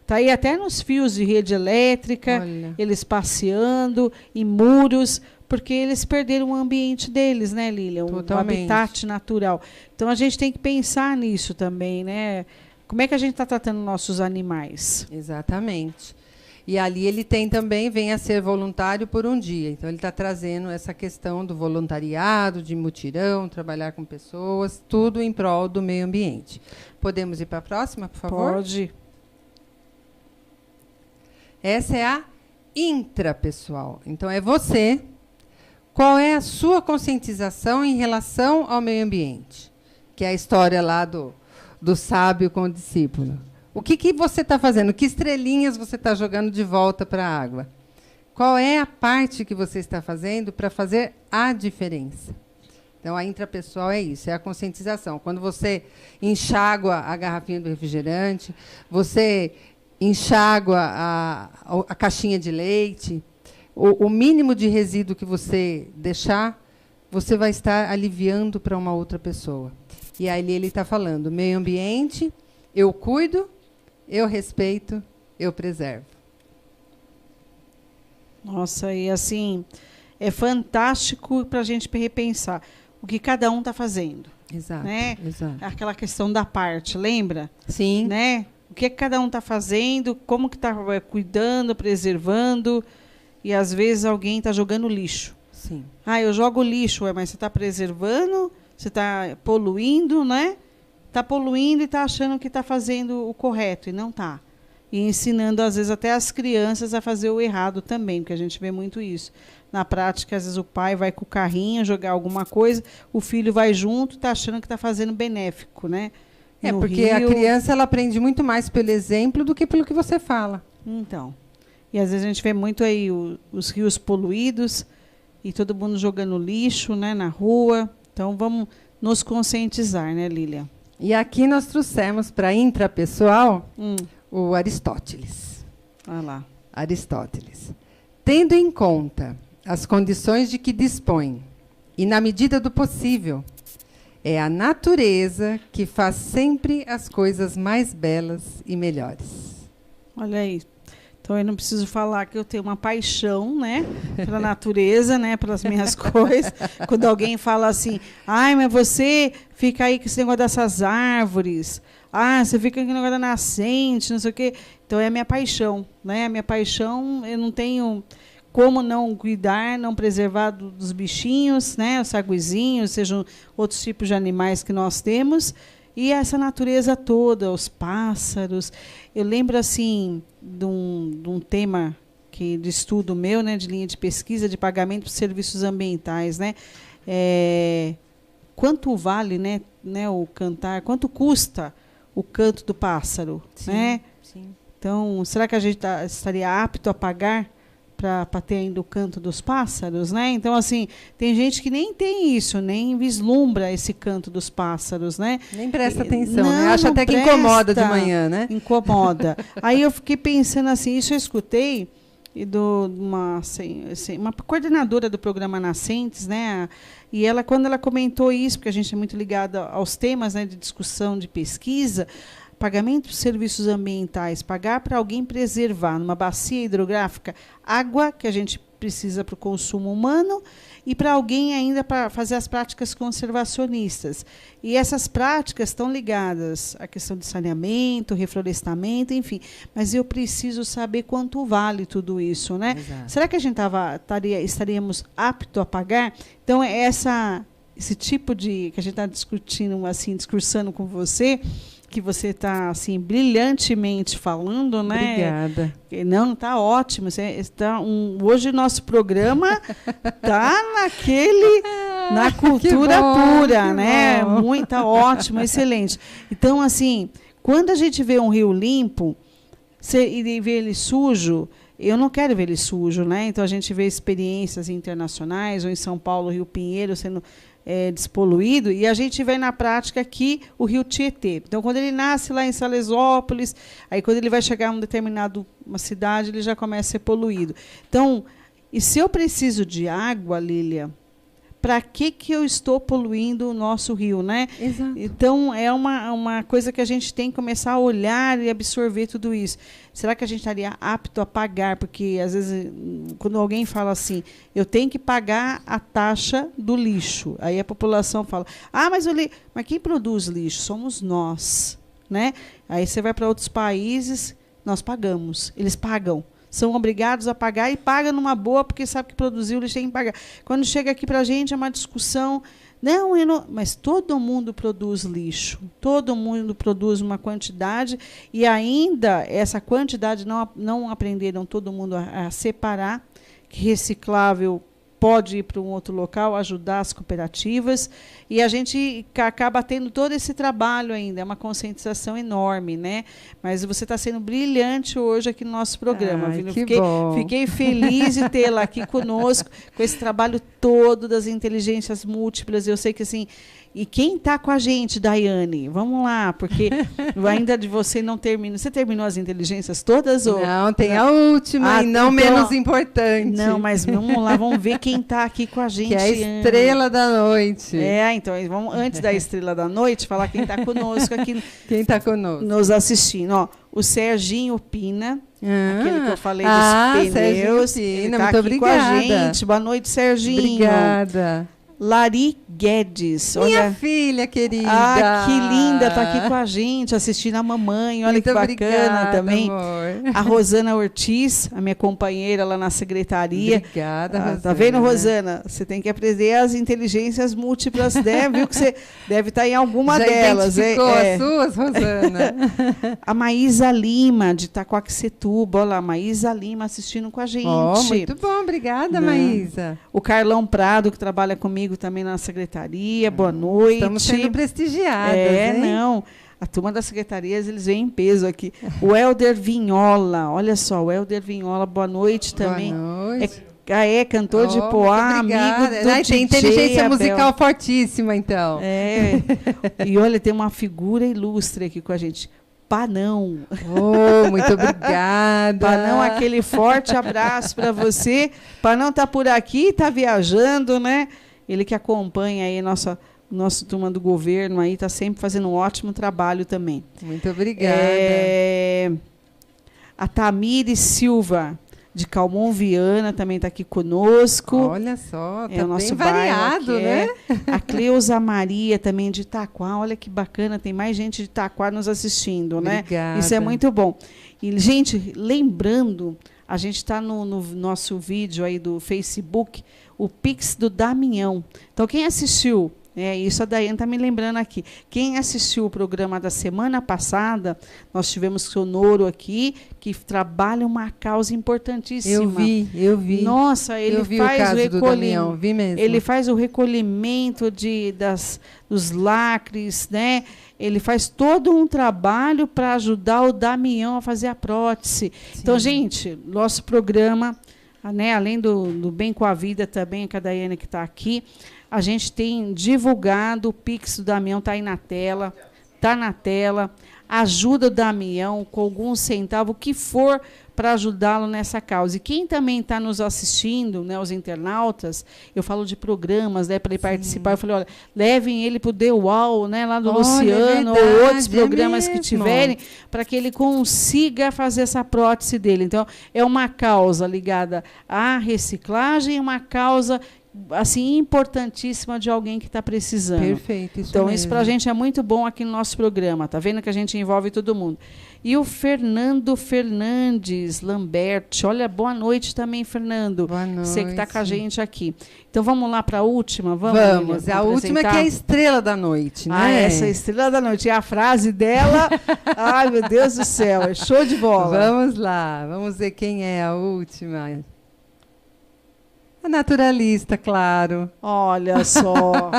Tá aí até nos fios de rede elétrica, eles passeando, em muros, porque eles perderam o ambiente deles, né, Lília? O habitat natural. Então a gente tem que pensar nisso também, né? Como é que a gente está tratando nossos animais? Exatamente. E ali ele tem também, vem a ser voluntário por um dia. Então, ele está trazendo essa questão do voluntariado, de mutirão, trabalhar com pessoas, tudo em prol do meio ambiente. Podemos ir para a próxima, por favor? Pode. Essa é a intrapessoal. Então, é você. Qual é a sua conscientização em relação ao meio ambiente? Que é a história lá do sábio com o discípulo. O que você está fazendo? Que estrelinhas você está jogando de volta para a água? Qual é a parte que você está fazendo para fazer a diferença? Então, a intrapessoal é isso, é a conscientização. Quando você enxágua a garrafinha do refrigerante, você enxágua a caixinha de leite, o mínimo de resíduo que você deixar, você vai estar aliviando para uma outra pessoa. E aí ele está falando, meio ambiente, eu cuido, eu respeito, eu preservo. Nossa, e assim, é fantástico para a gente repensar o que cada um está fazendo. Exato, né? Exato. Aquela questão da parte, lembra? Sim. Né? O que cada um está fazendo, como que está cuidando, preservando, e às vezes alguém está jogando lixo. Sim. Eu jogo lixo, mas você está preservando, você está poluindo, né? Está poluindo e está achando que está fazendo o correto, e não está. E ensinando, às vezes, até as crianças a fazer o errado também, porque a gente vê muito isso. Na prática, às vezes, o pai vai com o carrinho jogar alguma coisa, o filho vai junto e está achando que está fazendo benéfico, né? Porque a criança ela aprende muito mais pelo exemplo do que pelo que você fala. Então. E, às vezes, a gente vê muito aí os rios poluídos e todo mundo jogando lixo, né, na rua. Então, vamos nos conscientizar, né, Lília? E aqui nós trouxemos para a intrapessoal o Aristóteles. Olha lá. Aristóteles. Tendo em conta as condições de que dispõe, e na medida do possível, é a natureza que faz sempre as coisas mais belas e melhores. Olha aí. Então, eu não preciso falar que eu tenho uma paixão, né, pela natureza, né, pelas minhas coisas. Quando alguém fala assim, mas você fica aí com esse negócio dessas árvores, você fica com o negócio da nascente, não sei o quê. Então, é a minha paixão, né? A minha paixão, eu não tenho como não cuidar, não preservar dos bichinhos, né, os saguizinhos, sejam outros tipos de animais que nós temos. E essa natureza toda, os pássaros. Eu lembro assim de um tema de estudo meu, né, de linha de pesquisa de pagamento por serviços ambientais, né? Quanto vale, né, o cantar? Quanto custa o canto do pássaro, sim, né? Sim. Então, será que a gente estaria apto a pagar para ter ainda o canto dos pássaros, né? Então, assim, tem gente que nem tem isso, nem vislumbra esse canto dos pássaros, né? Nem presta atenção, né? Acha até que incomoda de manhã, né? Incomoda. Aí eu fiquei pensando assim, isso eu escutei e uma coordenadora do programa Nascentes, né? E ela, quando ela comentou isso, porque a gente é muito ligada aos temas, né, de discussão, de pesquisa, pagamento de serviços ambientais, pagar para alguém preservar numa bacia hidrográfica água que a gente precisa para o consumo humano e para alguém ainda para fazer as práticas conservacionistas. E essas práticas estão ligadas à questão de saneamento, reflorestamento, enfim. Mas eu preciso saber quanto vale tudo isso, né? Exato. Será que a gente estaríamos aptos a pagar? Então, esse tipo de que a gente está discutindo, assim, discursando com você, que você está assim brilhantemente falando, né? Obrigada. Não, está ótimo. Hoje o nosso programa está na cultura pura, né? Tá ótimo, excelente. Então, assim, quando a gente vê um rio limpo e vê ele sujo, eu não quero ver ele sujo, né? Então a gente vê experiências internacionais, ou em São Paulo, Rio Pinheiro sendo despoluído, e a gente vê na prática aqui o rio Tietê. Então, quando ele nasce lá em Salesópolis, aí quando ele vai chegar a uma cidade, ele já começa a ser poluído. Então, e se eu preciso de água, Lília, para que eu estou poluindo o nosso rio, né? Exato. Então, é uma coisa que a gente tem que começar a olhar e absorver tudo isso. Será que a gente estaria apto a pagar? Porque, às vezes, quando alguém fala assim, eu tenho que pagar a taxa do lixo. Aí a população fala, mas quem produz lixo? Somos nós, né? Aí você vai para outros países, nós pagamos, eles pagam. São obrigados a pagar e pagam numa boa, porque sabe que produziu o lixo tem que pagar. Quando chega aqui para a gente, é uma discussão. Não, mas todo mundo produz lixo. Todo mundo produz uma quantidade e ainda essa quantidade não aprenderam todo mundo a separar, que reciclável pode ir para um outro local, ajudar as cooperativas, e a gente acaba tendo todo esse trabalho ainda, é uma conscientização enorme, né? Mas você está sendo brilhante hoje aqui no nosso programa. Fiquei feliz de tê-la aqui conosco, com esse trabalho todo das inteligências múltiplas. Eu sei que, assim, e quem está com a gente, Daiane? Vamos lá, porque ainda de você não termina. Você terminou as inteligências todas? Ou? Não, tem a última, e não menos importante. Não, mas vamos lá, vamos ver quem está aqui com a gente. Que é a estrela da noite. Então, vamos, antes da estrela da noite, falar quem está conosco aqui. Quem está conosco? Nos assistindo. Ó, o Serginho Pina, aquele que eu falei dos pneus. Serginho Pina, tá muito aqui obrigada. Com a gente. Boa noite, Serginho. Obrigada. Lari Guedes. Minha filha querida. Que linda, está aqui com a gente, assistindo a mamãe. Olha muito que bacana obrigada, também. Amor. A Rosana Ortiz, a minha companheira lá na secretaria. Obrigada, Rosana. Tá vendo, Rosana? Você tem que aprender as inteligências múltiplas, né? Viu que você deve estar em alguma já delas. Identificou as suas, Rosana? A Maísa Lima, de Itacoaxetuba. Olha lá, a Maísa Lima assistindo com a gente. Muito bom, obrigada, Maísa. O Carlão Prado, que trabalha comigo também na secretaria. Boa noite. Estamos sendo prestigiadas. Não. A turma das secretarias, eles vêm em peso aqui. O Helder Vinhola, olha só, o Helder Vinhola, boa noite também. Boa noite. Cantor de Poá, amigo do tem inteligência musical fortíssima, então. E olha, tem uma figura ilustre aqui com a gente. Panão. Muito obrigada. Panão, aquele forte abraço para você. Panão está por aqui, está viajando, né? Ele que acompanha aí nossa turma do governo aí, está sempre fazendo um ótimo trabalho também. Muito obrigada. A Tamires Silva, de Calmon Viana, também está aqui conosco. Olha só, o nosso bem variado, aqui, né? A Cleusa Maria, também de Itaquá. Olha que bacana, tem mais gente de Itaquá nos assistindo, né? Obrigada. Isso é muito bom. E, gente, lembrando, a gente está no nosso vídeo aí do Facebook, o Pix do Damião. Então, quem assistiu, isso a Daiane está me lembrando aqui, quem assistiu o programa da semana passada, nós tivemos Sonoro aqui, que trabalha uma causa importantíssima. Eu vi. Nossa, ele faz o recolhimento. Vi mesmo. Ele faz o recolhimento dos lacres, né? Ele faz todo um trabalho para ajudar o Damião a fazer a prótese. Sim. Então, gente, nosso programa, né, além do Bem com a Vida também, a Daiane que está aqui, a gente tem divulgado o Pix do Damião, está aí na tela, ajuda o Damião com algum centavo, o que for, para ajudá-lo nessa causa. E quem também está nos assistindo, né, os internautas, eu falo de programas, né, para ele participar. Eu falei, olha, levem ele para o The Wall, né, lá do Luciano, verdade, ou outros programas que tiverem, para que ele consiga fazer essa prótese dele. Então, é uma causa ligada à reciclagem, uma causa assim importantíssima de alguém que está precisando. Perfeito, então mesmo. Isso para a gente é muito bom aqui no nosso programa, tá vendo que a gente envolve todo mundo. E o Fernando Fernandes Lamberti, olha, boa noite também, Fernando. Boa noite. Você que está com a gente aqui. Então vamos lá para a última, vamos. A última que é a estrela da noite, né? Ah, essa estrela da noite. E a frase dela, ai meu Deus do céu, é show de bola. Vamos lá, vamos ver quem é a última. A naturalista, claro. Olha só.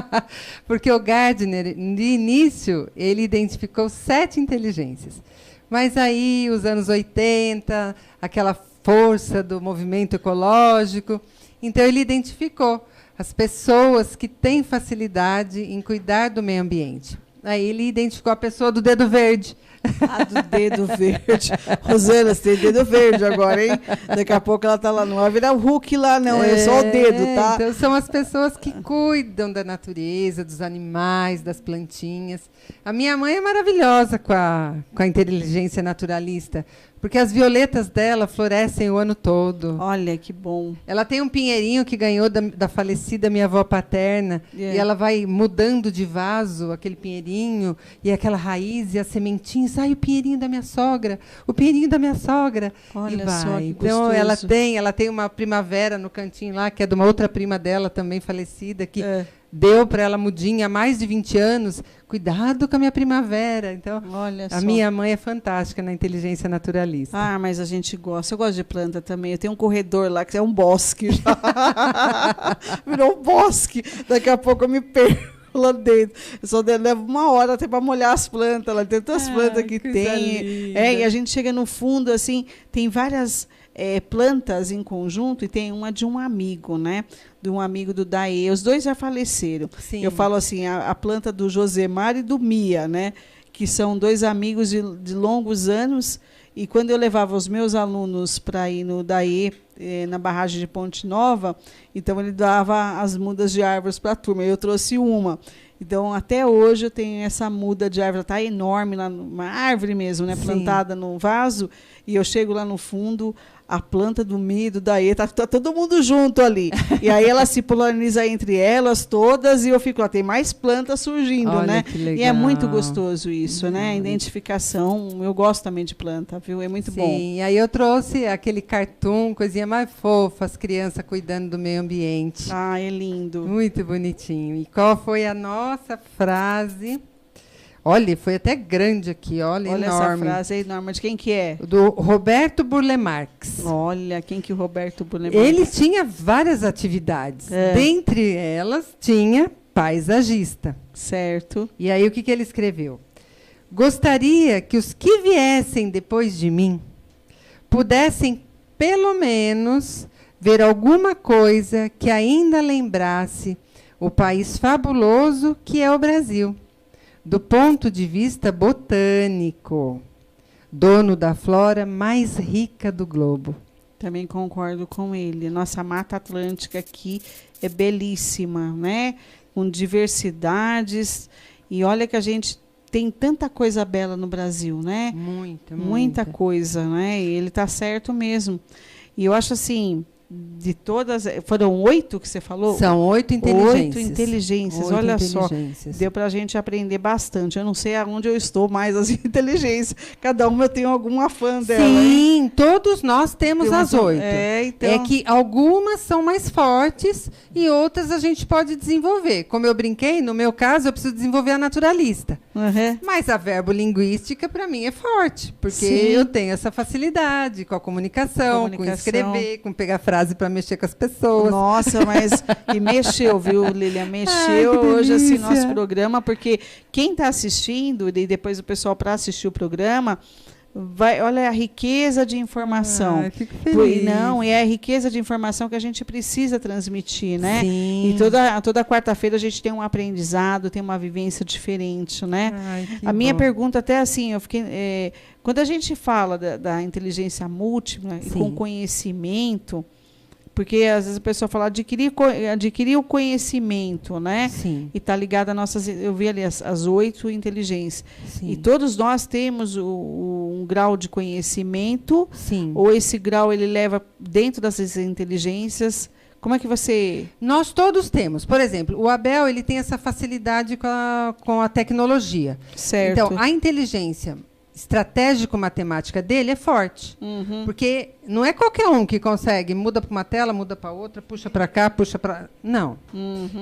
Porque o Gardner, de início, ele identificou 7 inteligências. Mas aí, os anos 80, aquela força do movimento ecológico, então ele identificou as pessoas que têm facilidade em cuidar do meio ambiente. Aí ele identificou a pessoa do dedo verde. Ah, do dedo verde. Rosana, você tem dedo verde agora, hein? Daqui a pouco ela tá lá, não vai virar o Hulk lá, não, é só o dedo, tá? Então são as pessoas que cuidam da natureza, dos animais, das plantinhas. A minha mãe é maravilhosa com a inteligência naturalista, porque as violetas dela florescem o ano todo. Olha, que bom. Ela tem um pinheirinho que ganhou da falecida minha avó paterna, e ela vai mudando de vaso aquele pinheirinho, e aquela raiz, e a sementinha, sai o pinheirinho da minha sogra, o pinheirinho da minha sogra. Olha e vai. Só, que então, gostoso. ela tem uma primavera no cantinho lá, que é de uma outra prima dela, também falecida, que deu para ela mudinha há mais de 20 anos. Cuidado com a minha primavera. Então, olha a minha mãe é fantástica na inteligência naturalista. Ah, mas a gente gosta. Eu gosto de planta também. Eu tenho um corredor lá que é um bosque. Virou um bosque. Daqui a pouco eu me perco lá dentro. Eu só levo 1 hora até para molhar as plantas. Lá tem tantas plantas que tem. E a gente chega no fundo, assim, tem várias plantas em conjunto, e tem uma de um amigo, né? De um amigo do Daê. Os dois já faleceram. Sim. Eu falo assim, a planta do Josemar e do Mia, né? Que são 2 amigos de longos anos. E quando eu levava os meus alunos para ir no Daê, na barragem de Ponte Nova, então ele dava as mudas de árvores para a turma. Eu trouxe uma. Então, até hoje, eu tenho essa muda de árvore, está enorme, lá, uma árvore mesmo, né, plantada num vaso, e eu chego lá no fundo, a planta do milho, daí está todo mundo junto ali. E aí ela se polariza entre elas todas, e eu fico lá, tem mais plantas surgindo, olha, né? Que legal. E é muito gostoso isso, né? A identificação, eu gosto também de planta, viu? É muito bom. Sim, aí eu trouxe aquele cartoon, coisinha mais fofa, as crianças cuidando do meio ambiente. Ah, é lindo. Muito bonitinho. E qual foi a nossa frase? Olha, foi até grande aqui, olha enorme. Essa frase é enorme. De quem que é? Do Roberto Burle Marx. Olha, quem que o Roberto Burle Marx? Ele tinha várias atividades. Dentre elas, tinha paisagista. Certo. E aí, o que ele escreveu? Gostaria que os que viessem depois de mim pudessem, pelo menos, ver alguma coisa que ainda lembrasse o país fabuloso que é o Brasil, do ponto de vista botânico, dono da flora mais rica do globo. Também concordo com ele. Nossa Mata Atlântica aqui é belíssima, né? Com diversidades. E olha que a gente tem tanta coisa bela no Brasil, né? Muita coisa, né? E ele está certo mesmo. E eu acho assim, de todas... Foram 8 que você falou? São 8 inteligências. 8 inteligências, olha só. Deu para a gente aprender bastante. Eu não sei aonde eu estou mais as inteligências. Cada uma eu tenho alguma fã dela. Sim, hein? Todos nós temos as 8. Então... É que algumas são mais fortes e outras a gente pode desenvolver. Como eu brinquei, no meu caso, eu preciso desenvolver a naturalista. Mas a verbolinguística, para mim, é forte. Porque eu tenho essa facilidade com a comunicação, com escrever, com pegar frase para mexer com as pessoas. Nossa, mas e mexeu, viu, Lilian? Mexeu hoje assim nosso programa, porque quem está assistindo, e depois o pessoal para assistir o programa, Olha a riqueza de informação. Fico feliz. Não, é a riqueza de informação que a gente precisa transmitir, né? Sim. E toda quarta-feira a gente tem um aprendizado, tem uma vivência diferente, né? A minha pergunta até assim, eu fiquei, quando a gente fala da inteligência múltipla e com conhecimento, porque às vezes a pessoa fala adquirir o conhecimento, né? Sim. E está ligado a nossas... Eu vi ali as 8 inteligências. Sim. E todos nós temos um grau de conhecimento. Sim. Ou esse grau ele leva dentro dessas inteligências. Como é que você... Nós todos temos. Por exemplo, o Abel ele tem essa facilidade com a tecnologia. Certo. Então, a inteligência estratégico-matemática dele é forte. Porque não é qualquer um que consegue, muda para uma tela, muda para outra, puxa para cá, puxa para... Não.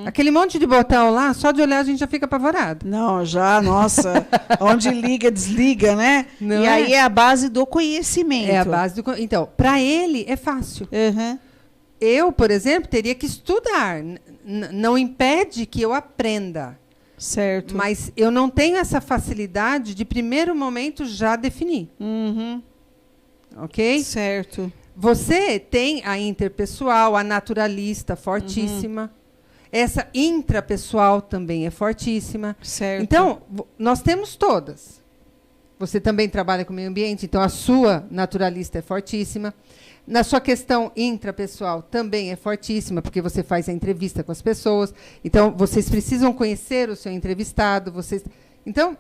Aquele monte de botão lá, só de olhar a gente já fica apavorado. Não, já, nossa, onde liga, desliga, né? Não e aí é a base do conhecimento. É a base do... Então, para ele é fácil. Eu, por exemplo, teria que estudar. Não impede que eu aprenda. Certo. Mas eu não tenho essa facilidade de, primeiro momento, já definir. Ok? Certo. Você tem a interpessoal, a naturalista, fortíssima. Essa intrapessoal também é fortíssima. Certo. Então, nós temos todas. Você também trabalha com o meio ambiente, então a sua naturalista é fortíssima. Na sua questão intrapessoal também é fortíssima, porque você faz a entrevista com as pessoas. Então, vocês precisam conhecer o seu entrevistado. Então,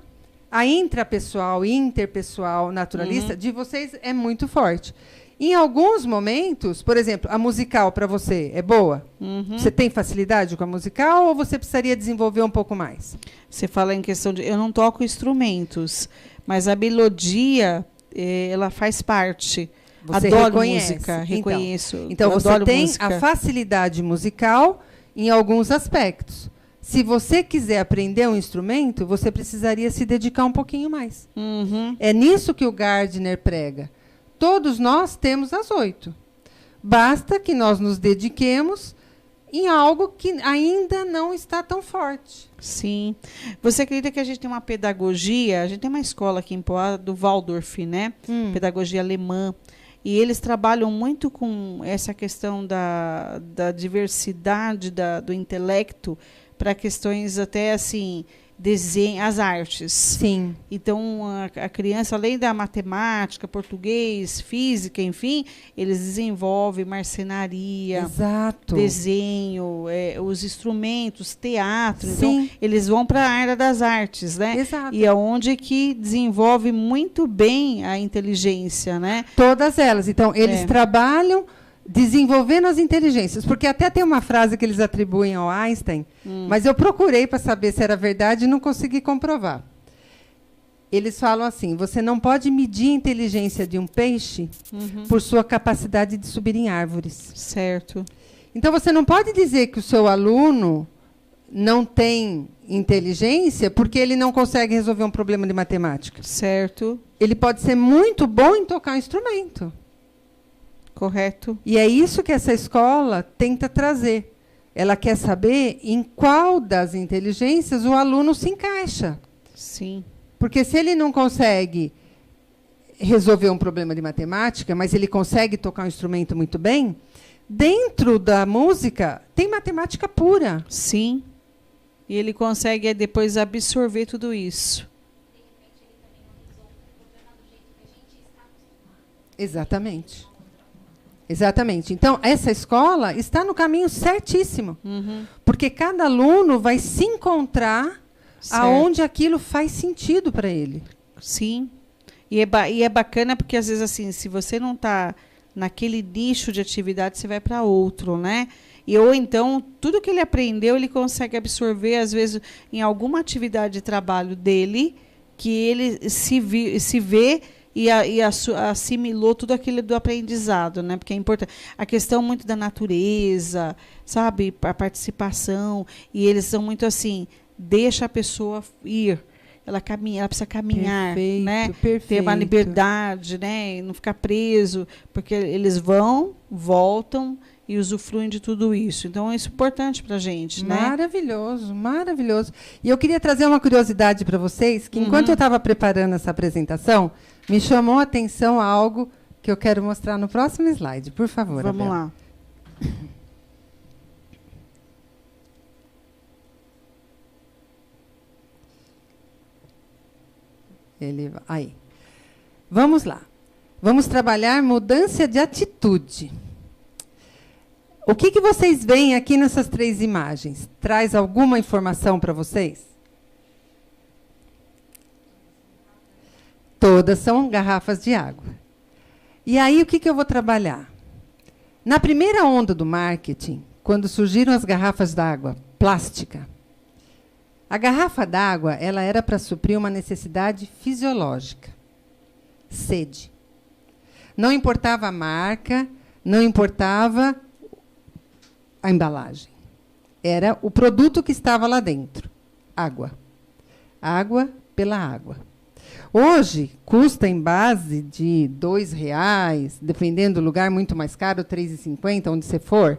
a intrapessoal, interpessoal, naturalista, de vocês é muito forte. Em alguns momentos, por exemplo, a musical para você é boa? Você tem facilidade com a musical ou você precisaria desenvolver um pouco mais? Você fala em questão de... Eu não toco instrumentos, mas a melodia, ela faz parte... Você adoro reconhece. música, reconheço. Então você tem música. a facilidade musical em alguns aspectos. Se você quiser aprender um instrumento, você precisaria se dedicar um pouquinho mais. É nisso que o Gardner prega. Todos nós temos as 8. Basta que nós nos dediquemos em algo que ainda não está tão forte. Sim. Você acredita que a gente tem uma pedagogia? A gente tem uma escola aqui em Poá, do Waldorf, né? Pedagogia alemã. E eles trabalham muito com essa questão da diversidade do intelecto para questões até assim, desenho, as artes. Sim. Então, a criança, além da matemática, português, física, enfim, eles desenvolvem marcenaria, exato, desenho, os instrumentos, teatro. Sim. Então, eles vão para a área das artes, né? Exato. E é onde que desenvolve muito bem a inteligência, né? Todas elas. Então, eles trabalham desenvolvendo as inteligências, porque até tem uma frase que eles atribuem ao Einstein, mas eu procurei para saber se era verdade e não consegui comprovar. Eles falam assim: você não pode medir a inteligência de um peixe por sua capacidade de subir em árvores. Certo. Então você não pode dizer que o seu aluno não tem inteligência porque ele não consegue resolver um problema de matemática. Certo. Ele pode ser muito bom em tocar um instrumento. Correto. E é isso que essa escola tenta trazer. Ela quer saber em qual das inteligências o aluno se encaixa. Sim. Porque se ele não consegue resolver um problema de matemática, mas ele consegue tocar um instrumento muito bem, dentro da música tem matemática pura. Sim. E ele consegue depois absorver tudo isso. Exatamente. Exatamente. Então, essa escola está no caminho certíssimo. Porque cada aluno vai se encontrar aonde aquilo faz sentido para ele. Sim. E é bacana porque, às vezes, assim, se você não está naquele nicho de atividade, você vai para outro, né? Ou então, tudo que ele aprendeu, ele consegue absorver, às vezes, em alguma atividade de trabalho dele, que ele se vê e assimilou tudo aquilo do aprendizado, né? Porque é importante. A questão muito da natureza, sabe? A participação. E eles são muito assim, deixa a pessoa ir. Ela precisa caminhar, perfeito, né? Perfeito. Ter uma liberdade, né? E não ficar preso. Porque eles vão, voltam e usufruem de tudo isso. Então, isso é importante para a gente, né? Maravilhoso, maravilhoso. E eu queria trazer uma curiosidade para vocês, que enquanto eu estava preparando essa apresentação, me chamou a atenção algo que eu quero mostrar no próximo slide. Por favor, Vamos Abel. lá. Aí. Vamos lá. Vamos trabalhar mudança de atitude. O que vocês veem aqui nessas 3 imagens? Traz alguma informação para vocês? Todas são garrafas de água. E aí, o que eu vou trabalhar? Na primeira onda do marketing, quando surgiram as garrafas d'água plástica, a garrafa d'água ela era para suprir uma necessidade fisiológica. Sede. Não importava a marca, não importava a embalagem. Era o produto que estava lá dentro. Água. Água pela água. Hoje, custa em base de R$2, dependendo do lugar, muito mais caro, R$3,50, onde você for.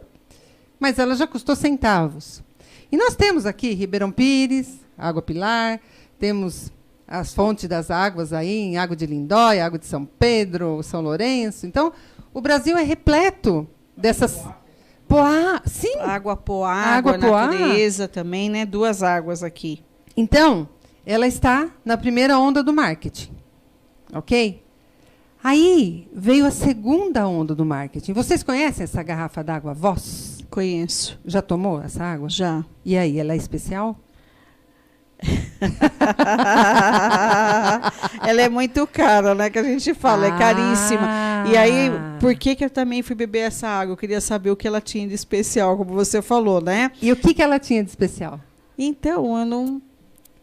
Mas ela já custou centavos. E nós temos aqui Ribeirão Pires, Água Pilar, temos as fontes das águas aí, em Água de Lindóia, Água de São Pedro, São Lourenço. Então, o Brasil é repleto dessas... Poá, sim. Água Poá, água natureza também, né? 2 águas aqui. Então, ela está na primeira onda do marketing. Ok? Aí veio a segunda onda do marketing. Vocês conhecem essa garrafa d'água Voss? Conheço. Já tomou essa água? Já. E aí, ela é especial? Ela é muito cara, né? Que a gente fala, é caríssima. E aí, por que eu também fui beber essa água? Eu queria saber o que ela tinha de especial, como você falou, né? E o que ela tinha de especial? Então, eu não...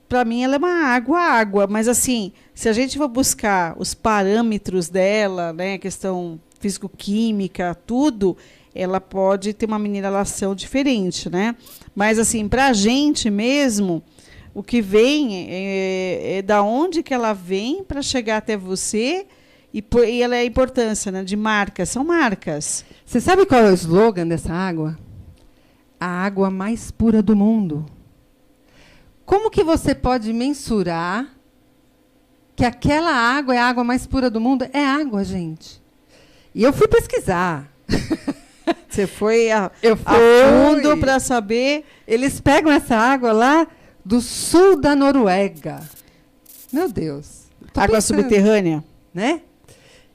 Para mim, ela é uma água, mas assim, se a gente for buscar os parâmetros dela, né, a questão físico-química, tudo, ela pode ter uma mineralação diferente, né? Mas assim, para a gente mesmo, o que vem é da onde que ela vem para chegar até você e ela é a importância, né, de marcas, são marcas. Você sabe qual é o slogan dessa água? A água mais pura do mundo. Como que você pode mensurar que aquela água é a água mais pura do mundo? É água, gente. E eu fui pesquisar. Você foi a fundo para saber. Eles pegam essa água lá do sul da Noruega. Meu Deus. Água subterrânea? Né?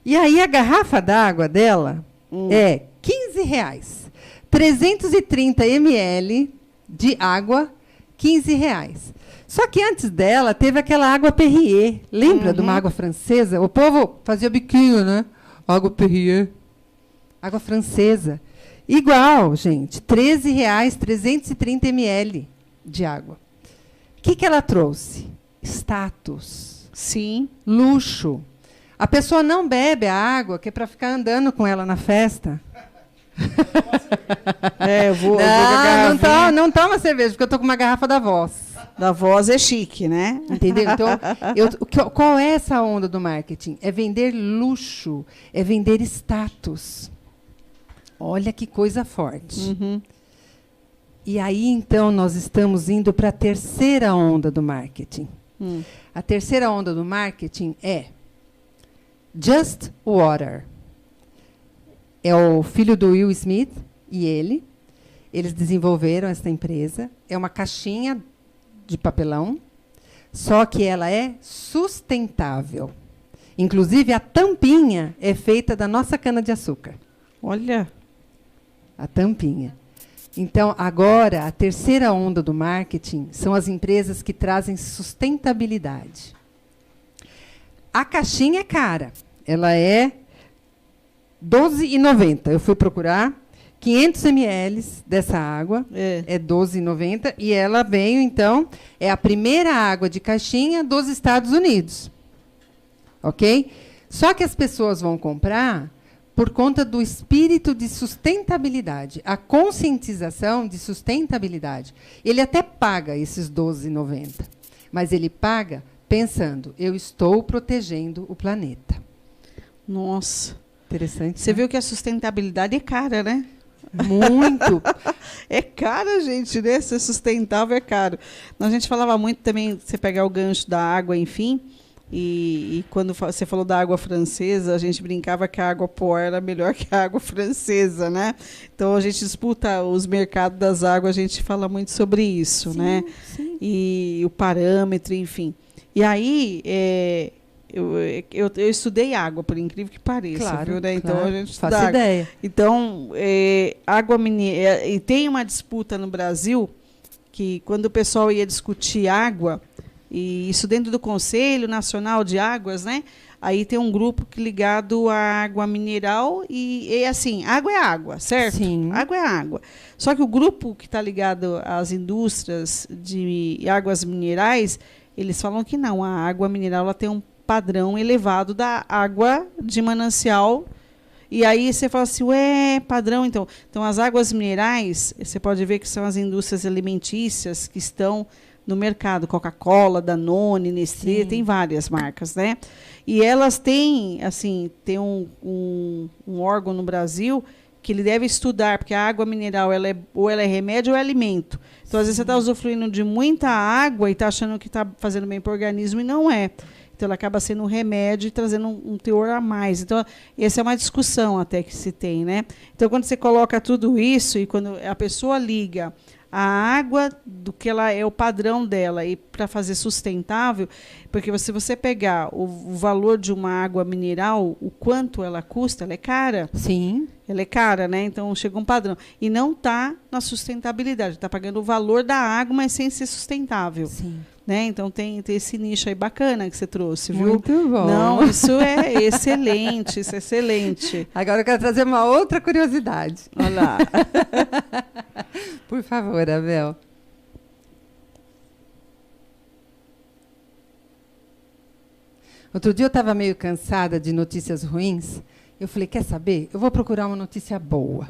E aí a garrafa d'água dela é R$15. 330 ml de água, R$15. Só que antes dela teve aquela água Perrier. Lembra de uma água francesa? O povo fazia biquinho, né? Água Perrier. Água francesa. Igual, gente. R$13, 330 ml de água. O que ela trouxe? Status. Sim. Luxo. A pessoa não bebe a água que é para ficar andando com ela na festa. Eu vou não toma cerveja, porque eu estou com uma garrafa da Voss. Da Voss é chique, né? Entendeu? Então, qual é essa onda do marketing? É vender luxo, é vender status. Olha que coisa forte. E aí, então, nós estamos indo para a terceira onda do marketing. A terceira onda do marketing é Just Water. É o filho do Will Smith e ele. Eles desenvolveram essa empresa. É uma caixinha de papelão, só que ela é sustentável. Inclusive, a tampinha é feita da nossa cana-de-açúcar. Olha. A tampinha. Então, agora, a terceira onda do marketing são as empresas que trazem sustentabilidade. A caixinha é cara. Ela é R$12,90. Eu fui procurar 500 ml dessa água. É R$12,90. E ela veio, então, é a primeira água de caixinha dos Estados Unidos. Ok? Só que as pessoas vão comprar por conta do espírito de sustentabilidade, a conscientização de sustentabilidade. Ele até paga esses R$12,90, mas ele paga pensando, eu estou protegendo o planeta. Nossa. Interessante. Você viu que a sustentabilidade é cara, né? Muito. É caro, gente, né? Ser sustentável é caro. A gente falava muito também, você pegar o gancho da água, enfim, e quando você falou da água francesa, a gente brincava que a água Poá era melhor que a água francesa, né? Então a gente disputa os mercados das águas, a gente fala muito sobre isso, sim, né? Sim. E o parâmetro, enfim. E aí, eu estudei água, por incrível que pareça, claro, viu, né? Então claro. a gente estuda Faço água. Ideia. Então, água mineral. E tem uma disputa no Brasil que, quando o pessoal ia discutir água, e isso dentro do Conselho Nacional de Águas, né? Aí tem um grupo ligado à água mineral e assim, água é água, certo? Sim. Água é água. Só que o grupo que está ligado às indústrias de águas minerais, eles falam que não, a água mineral ela tem um padrão elevado da água de manancial. E aí você fala assim, ué, padrão, então as águas minerais, você pode ver que são as indústrias alimentícias que estão no mercado, Coca-Cola, Danone, Nestlé, sim, tem várias marcas, né? E elas têm, assim, tem um órgão no Brasil que ele deve estudar, porque a água mineral ou ela é remédio ou é alimento. Então, às vezes, você está usufruindo de muita água e está achando que está fazendo bem para o organismo e não é. Então, ela acaba sendo um remédio e trazendo um teor a mais. Então, essa é uma discussão até que se tem, né? Então, quando você coloca tudo isso e quando a pessoa liga a água do que ela é o padrão dela e para fazer sustentável, porque se você pegar o valor de uma água mineral, o quanto ela custa, ela é cara. Sim. Ela é cara, né? Então chega um padrão. E não está na sustentabilidade, está pagando o valor da água, mas sem ser sustentável. Sim. Né? Então tem esse nicho aí bacana que você trouxe, viu? Muito bom. Não, isso é excelente, isso é excelente. Agora eu quero trazer uma outra curiosidade. Olha lá. Por favor, Abel. Outro dia eu estava meio cansada de notícias ruins. Eu falei, quer saber? Eu vou procurar uma notícia boa.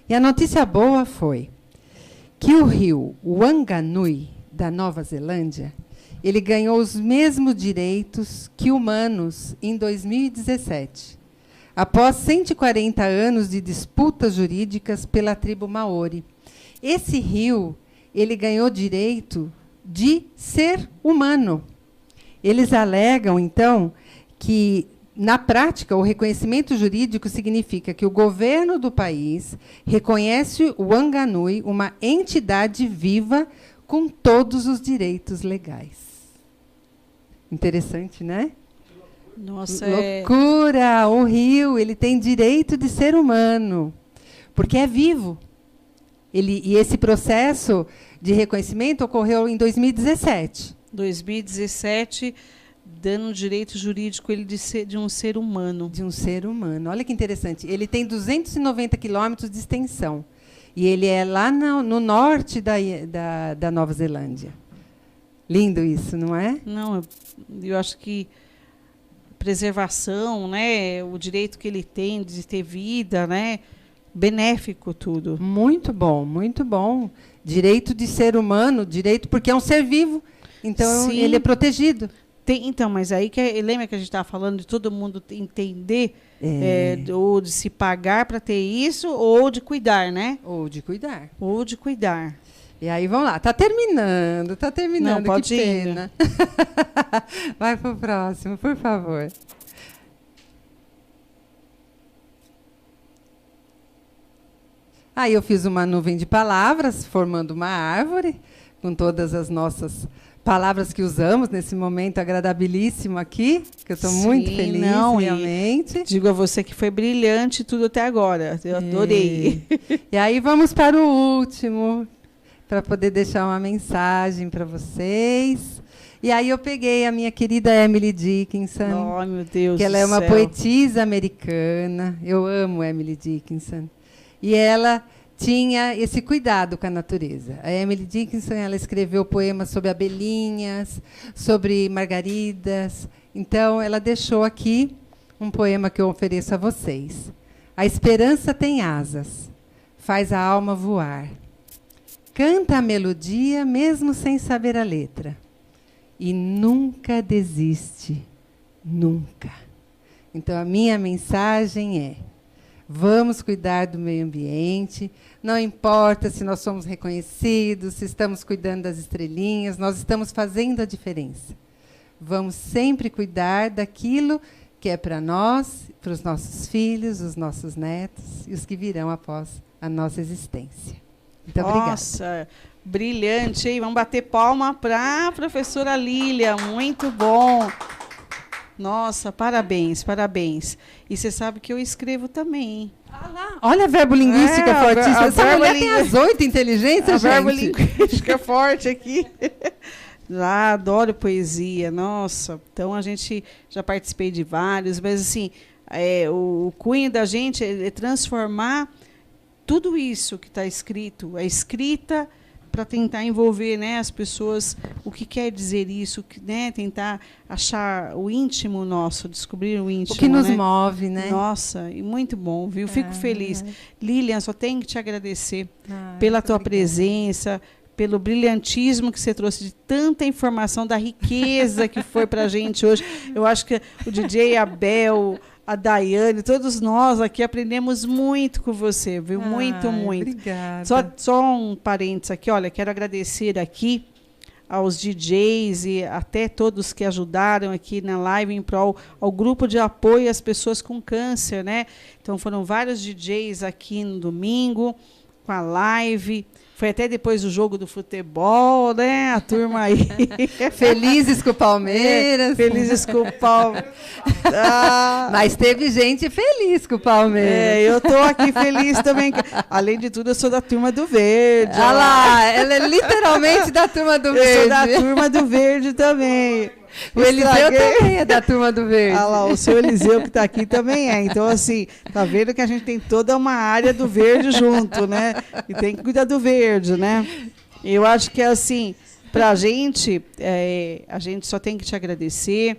E a notícia boa foi que o rio Wanganui, da Nova Zelândia, ele ganhou os mesmos direitos que humanos em 2017, após 140 anos de disputas jurídicas pela tribo Maori. Esse rio, ele ganhou direito de ser humano. Eles alegam, então, que, na prática, o reconhecimento jurídico significa que o governo do país reconhece o Wanganui uma entidade viva com todos os legais. Interessante, né? Nossa, loucura! O rio, ele tem direito de ser humano, porque é vivo. E esse processo de reconhecimento ocorreu em 2017. 2017, dando direito jurídico ele de um ser humano. De um ser humano. Olha que interessante. Ele tem 290 quilômetros de extensão. E ele é lá no norte da Nova Zelândia. Lindo isso, não é? Não, eu acho que preservação, né, o direito que ele tem de ter vida, né, benéfico tudo. Muito bom, muito bom. Direito de ser humano, direito porque é um ser vivo, então sim, ele é protegido. Então, mas aí lembra que a gente estava falando de todo mundo entender ou de se pagar para ter isso, ou de cuidar, né? Ou de cuidar. Ou de cuidar. E aí, vamos lá. Tá terminando. Não, pode que pena. Vai pro próximo, por favor. Aí eu fiz uma nuvem de palavras, formando uma árvore, com todas as nossas palavras que usamos nesse momento agradabilíssimo aqui, que eu estou muito feliz, realmente. Digo a você que foi brilhante tudo até agora. Eu adorei. E aí vamos para o último, para poder deixar uma mensagem para vocês. E aí eu peguei a minha querida Emily Dickinson. Oh, meu Deus do céu. Que ela é uma poetisa americana. Eu amo Emily Dickinson. E ela tinha esse cuidado com a natureza. A Emily Dickinson, ela escreveu poemas sobre abelhinhas, sobre margaridas. Então, ela deixou aqui um poema que eu ofereço a vocês. A esperança tem asas, faz a alma voar. Canta a melodia mesmo sem saber a letra. E nunca desiste, nunca. Então, a minha mensagem é: Vamos cuidar do meio ambiente. Não importa se nós somos reconhecidos, se estamos cuidando das estrelinhas, nós estamos fazendo a diferença. Vamos sempre cuidar daquilo que é para nós, para os nossos filhos, os nossos netos e os que virão após a nossa existência. Muito obrigada. Nossa, brilhante, hein? Vamos bater palma para a professora Lília. Muito bom. Nossa, parabéns, parabéns. E você sabe que eu escrevo também, hein? Ah lá, olha a verbo-linguística fortíssima. Essa mulher tem as 8 inteligências, gente. A verbo-linguística forte aqui. Já adoro poesia, nossa. Então, a gente já participei de vários, mas, assim, o cunho da gente é transformar tudo isso que está escrito, a escrita, para tentar envolver, né, as pessoas, o que quer dizer isso, né, tentar achar o íntimo nosso, descobrir o íntimo. O que nos né? move, né? Nossa, e muito bom, viu? Fico feliz. Lilian, só tenho que te agradecer pela tua presença, pelo brilhantismo que você trouxe de tanta informação, da riqueza que foi para a gente hoje. Eu acho que o DJ Abel, a Daiane, todos nós aqui aprendemos muito com você, viu? Muito, muito. Obrigada. Só um parênteses aqui, olha, quero agradecer aqui aos DJs e até todos que ajudaram aqui na live em prol ao grupo de apoio às pessoas com câncer, né? Então foram vários DJs aqui no domingo com a live. Foi até depois do jogo do futebol, né? A turma aí. Felizes com o Palmeiras. Felizes com o Palmeiras. Mas teve gente feliz com o Palmeiras. Eu estou aqui feliz também. Além de tudo, eu sou da turma do verde. Olha lá, ela é literalmente da turma do verde. Eu sou da turma do verde também. O Eliseu também é da turma do verde. Ah lá, o seu Eliseu que está aqui também é. Então, assim, tá vendo que a gente tem toda uma área do verde junto, né? E tem que cuidar do verde, né? Eu acho que, assim, para a gente só tem que te agradecer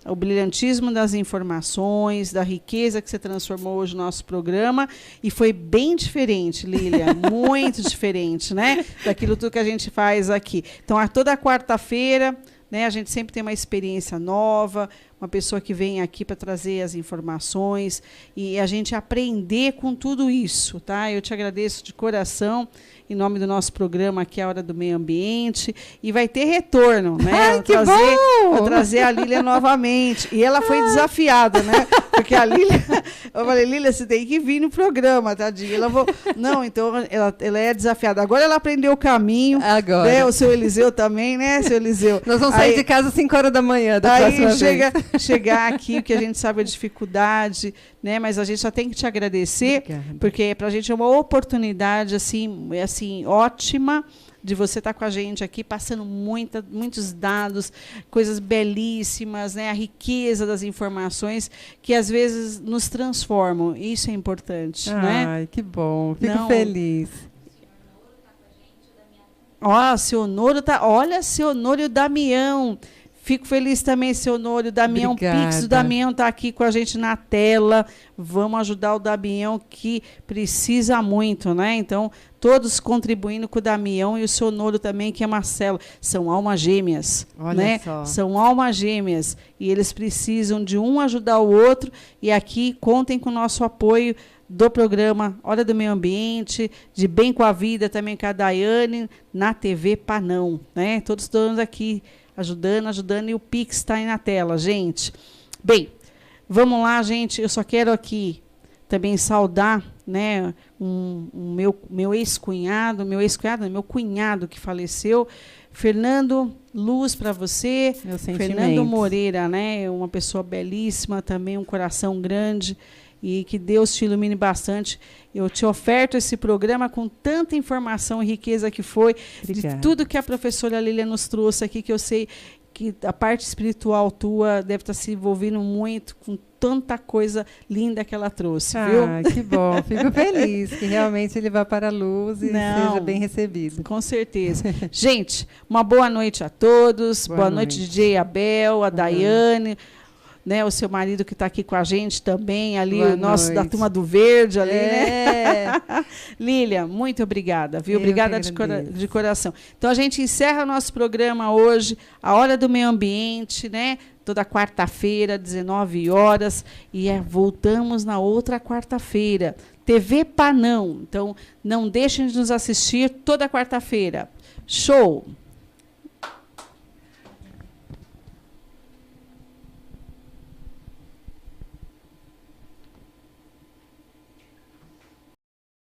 o brilhantismo das informações, da riqueza que você transformou hoje no nosso programa. E foi bem diferente, Lília, muito diferente, né? Daquilo tudo que a gente faz aqui. Então, toda quarta-feira, né, a gente sempre tem uma experiência nova, uma pessoa que vem aqui para trazer as informações e a gente aprender com tudo isso, tá? Eu te agradeço de coração em nome do nosso programa aqui, a Hora do Meio Ambiente, e vai ter retorno, né? Ai, que bom! Vou trazer a Lília novamente. E ela foi desafiada, né? Porque a Lília, eu falei, Lília, você tem que vir no programa, tadinha. Não, então ela é desafiada. Agora ela aprendeu o caminho. Agora. Né? O seu Eliseu também, né, seu Eliseu? Nós vamos sair de casa às 5 horas da manhã da próxima vez. Chegar aqui, que a gente sabe a dificuldade, né? Mas a gente só tem que te agradecer, Obrigada. Porque para a gente é uma oportunidade assim ótima de você estar com a gente aqui, passando muitos dados, coisas belíssimas, né? A riqueza das informações que às vezes nos transformam. Isso é importante, né? Ai, que bom. Fico feliz. Ó, seu Honório tá. Olha, seu Honório Damião. Fico feliz também, seu Honório. O Damião Pix, o Damião está aqui com a gente na tela. Vamos ajudar o Damião, que precisa muito, né? Então, todos contribuindo com o Damião e o seu Honório também, que é Marcelo. São almas gêmeas. Olha né? só. São almas gêmeas. E eles precisam de um ajudar o outro. E aqui, contem com o nosso apoio do programa Hora do Meio Ambiente, de Bem com a Vida, também com a Daiane, na TV Panão. Né? Todos aqui ajudando, e o Pix está aí na tela, gente. Bem, vamos lá, gente. Eu só quero aqui também saudar, né, meu ex-cunhado, meu cunhado que faleceu, Fernando, luz para você. Fernando Moreira, né, uma pessoa belíssima também, um coração grande, e que Deus te ilumine bastante. Eu te oferto esse programa com tanta informação e riqueza que foi, Obrigada. De tudo que a professora Lília nos trouxe aqui, que eu sei que a parte espiritual tua deve estar se envolvendo muito com tanta coisa linda que ela trouxe, viu? Que bom, fico feliz que realmente ele vá para a luz e seja bem recebido. Com certeza. Gente, uma boa noite a todos, boa noite DJ Abel, a Daiane, né? O seu marido que está aqui com a gente também, ali, Boa o nosso noite. da Turma do Verde, ali, É. né? Lília, muito obrigada, viu? Eu Obrigada que de agradeço. coração. Então, a gente encerra o nosso programa hoje, a Hora do Meio Ambiente, né? Toda quarta-feira, 19 horas, e voltamos na outra quarta-feira. TV Panão. Então, não deixem de nos assistir toda quarta-feira. Show!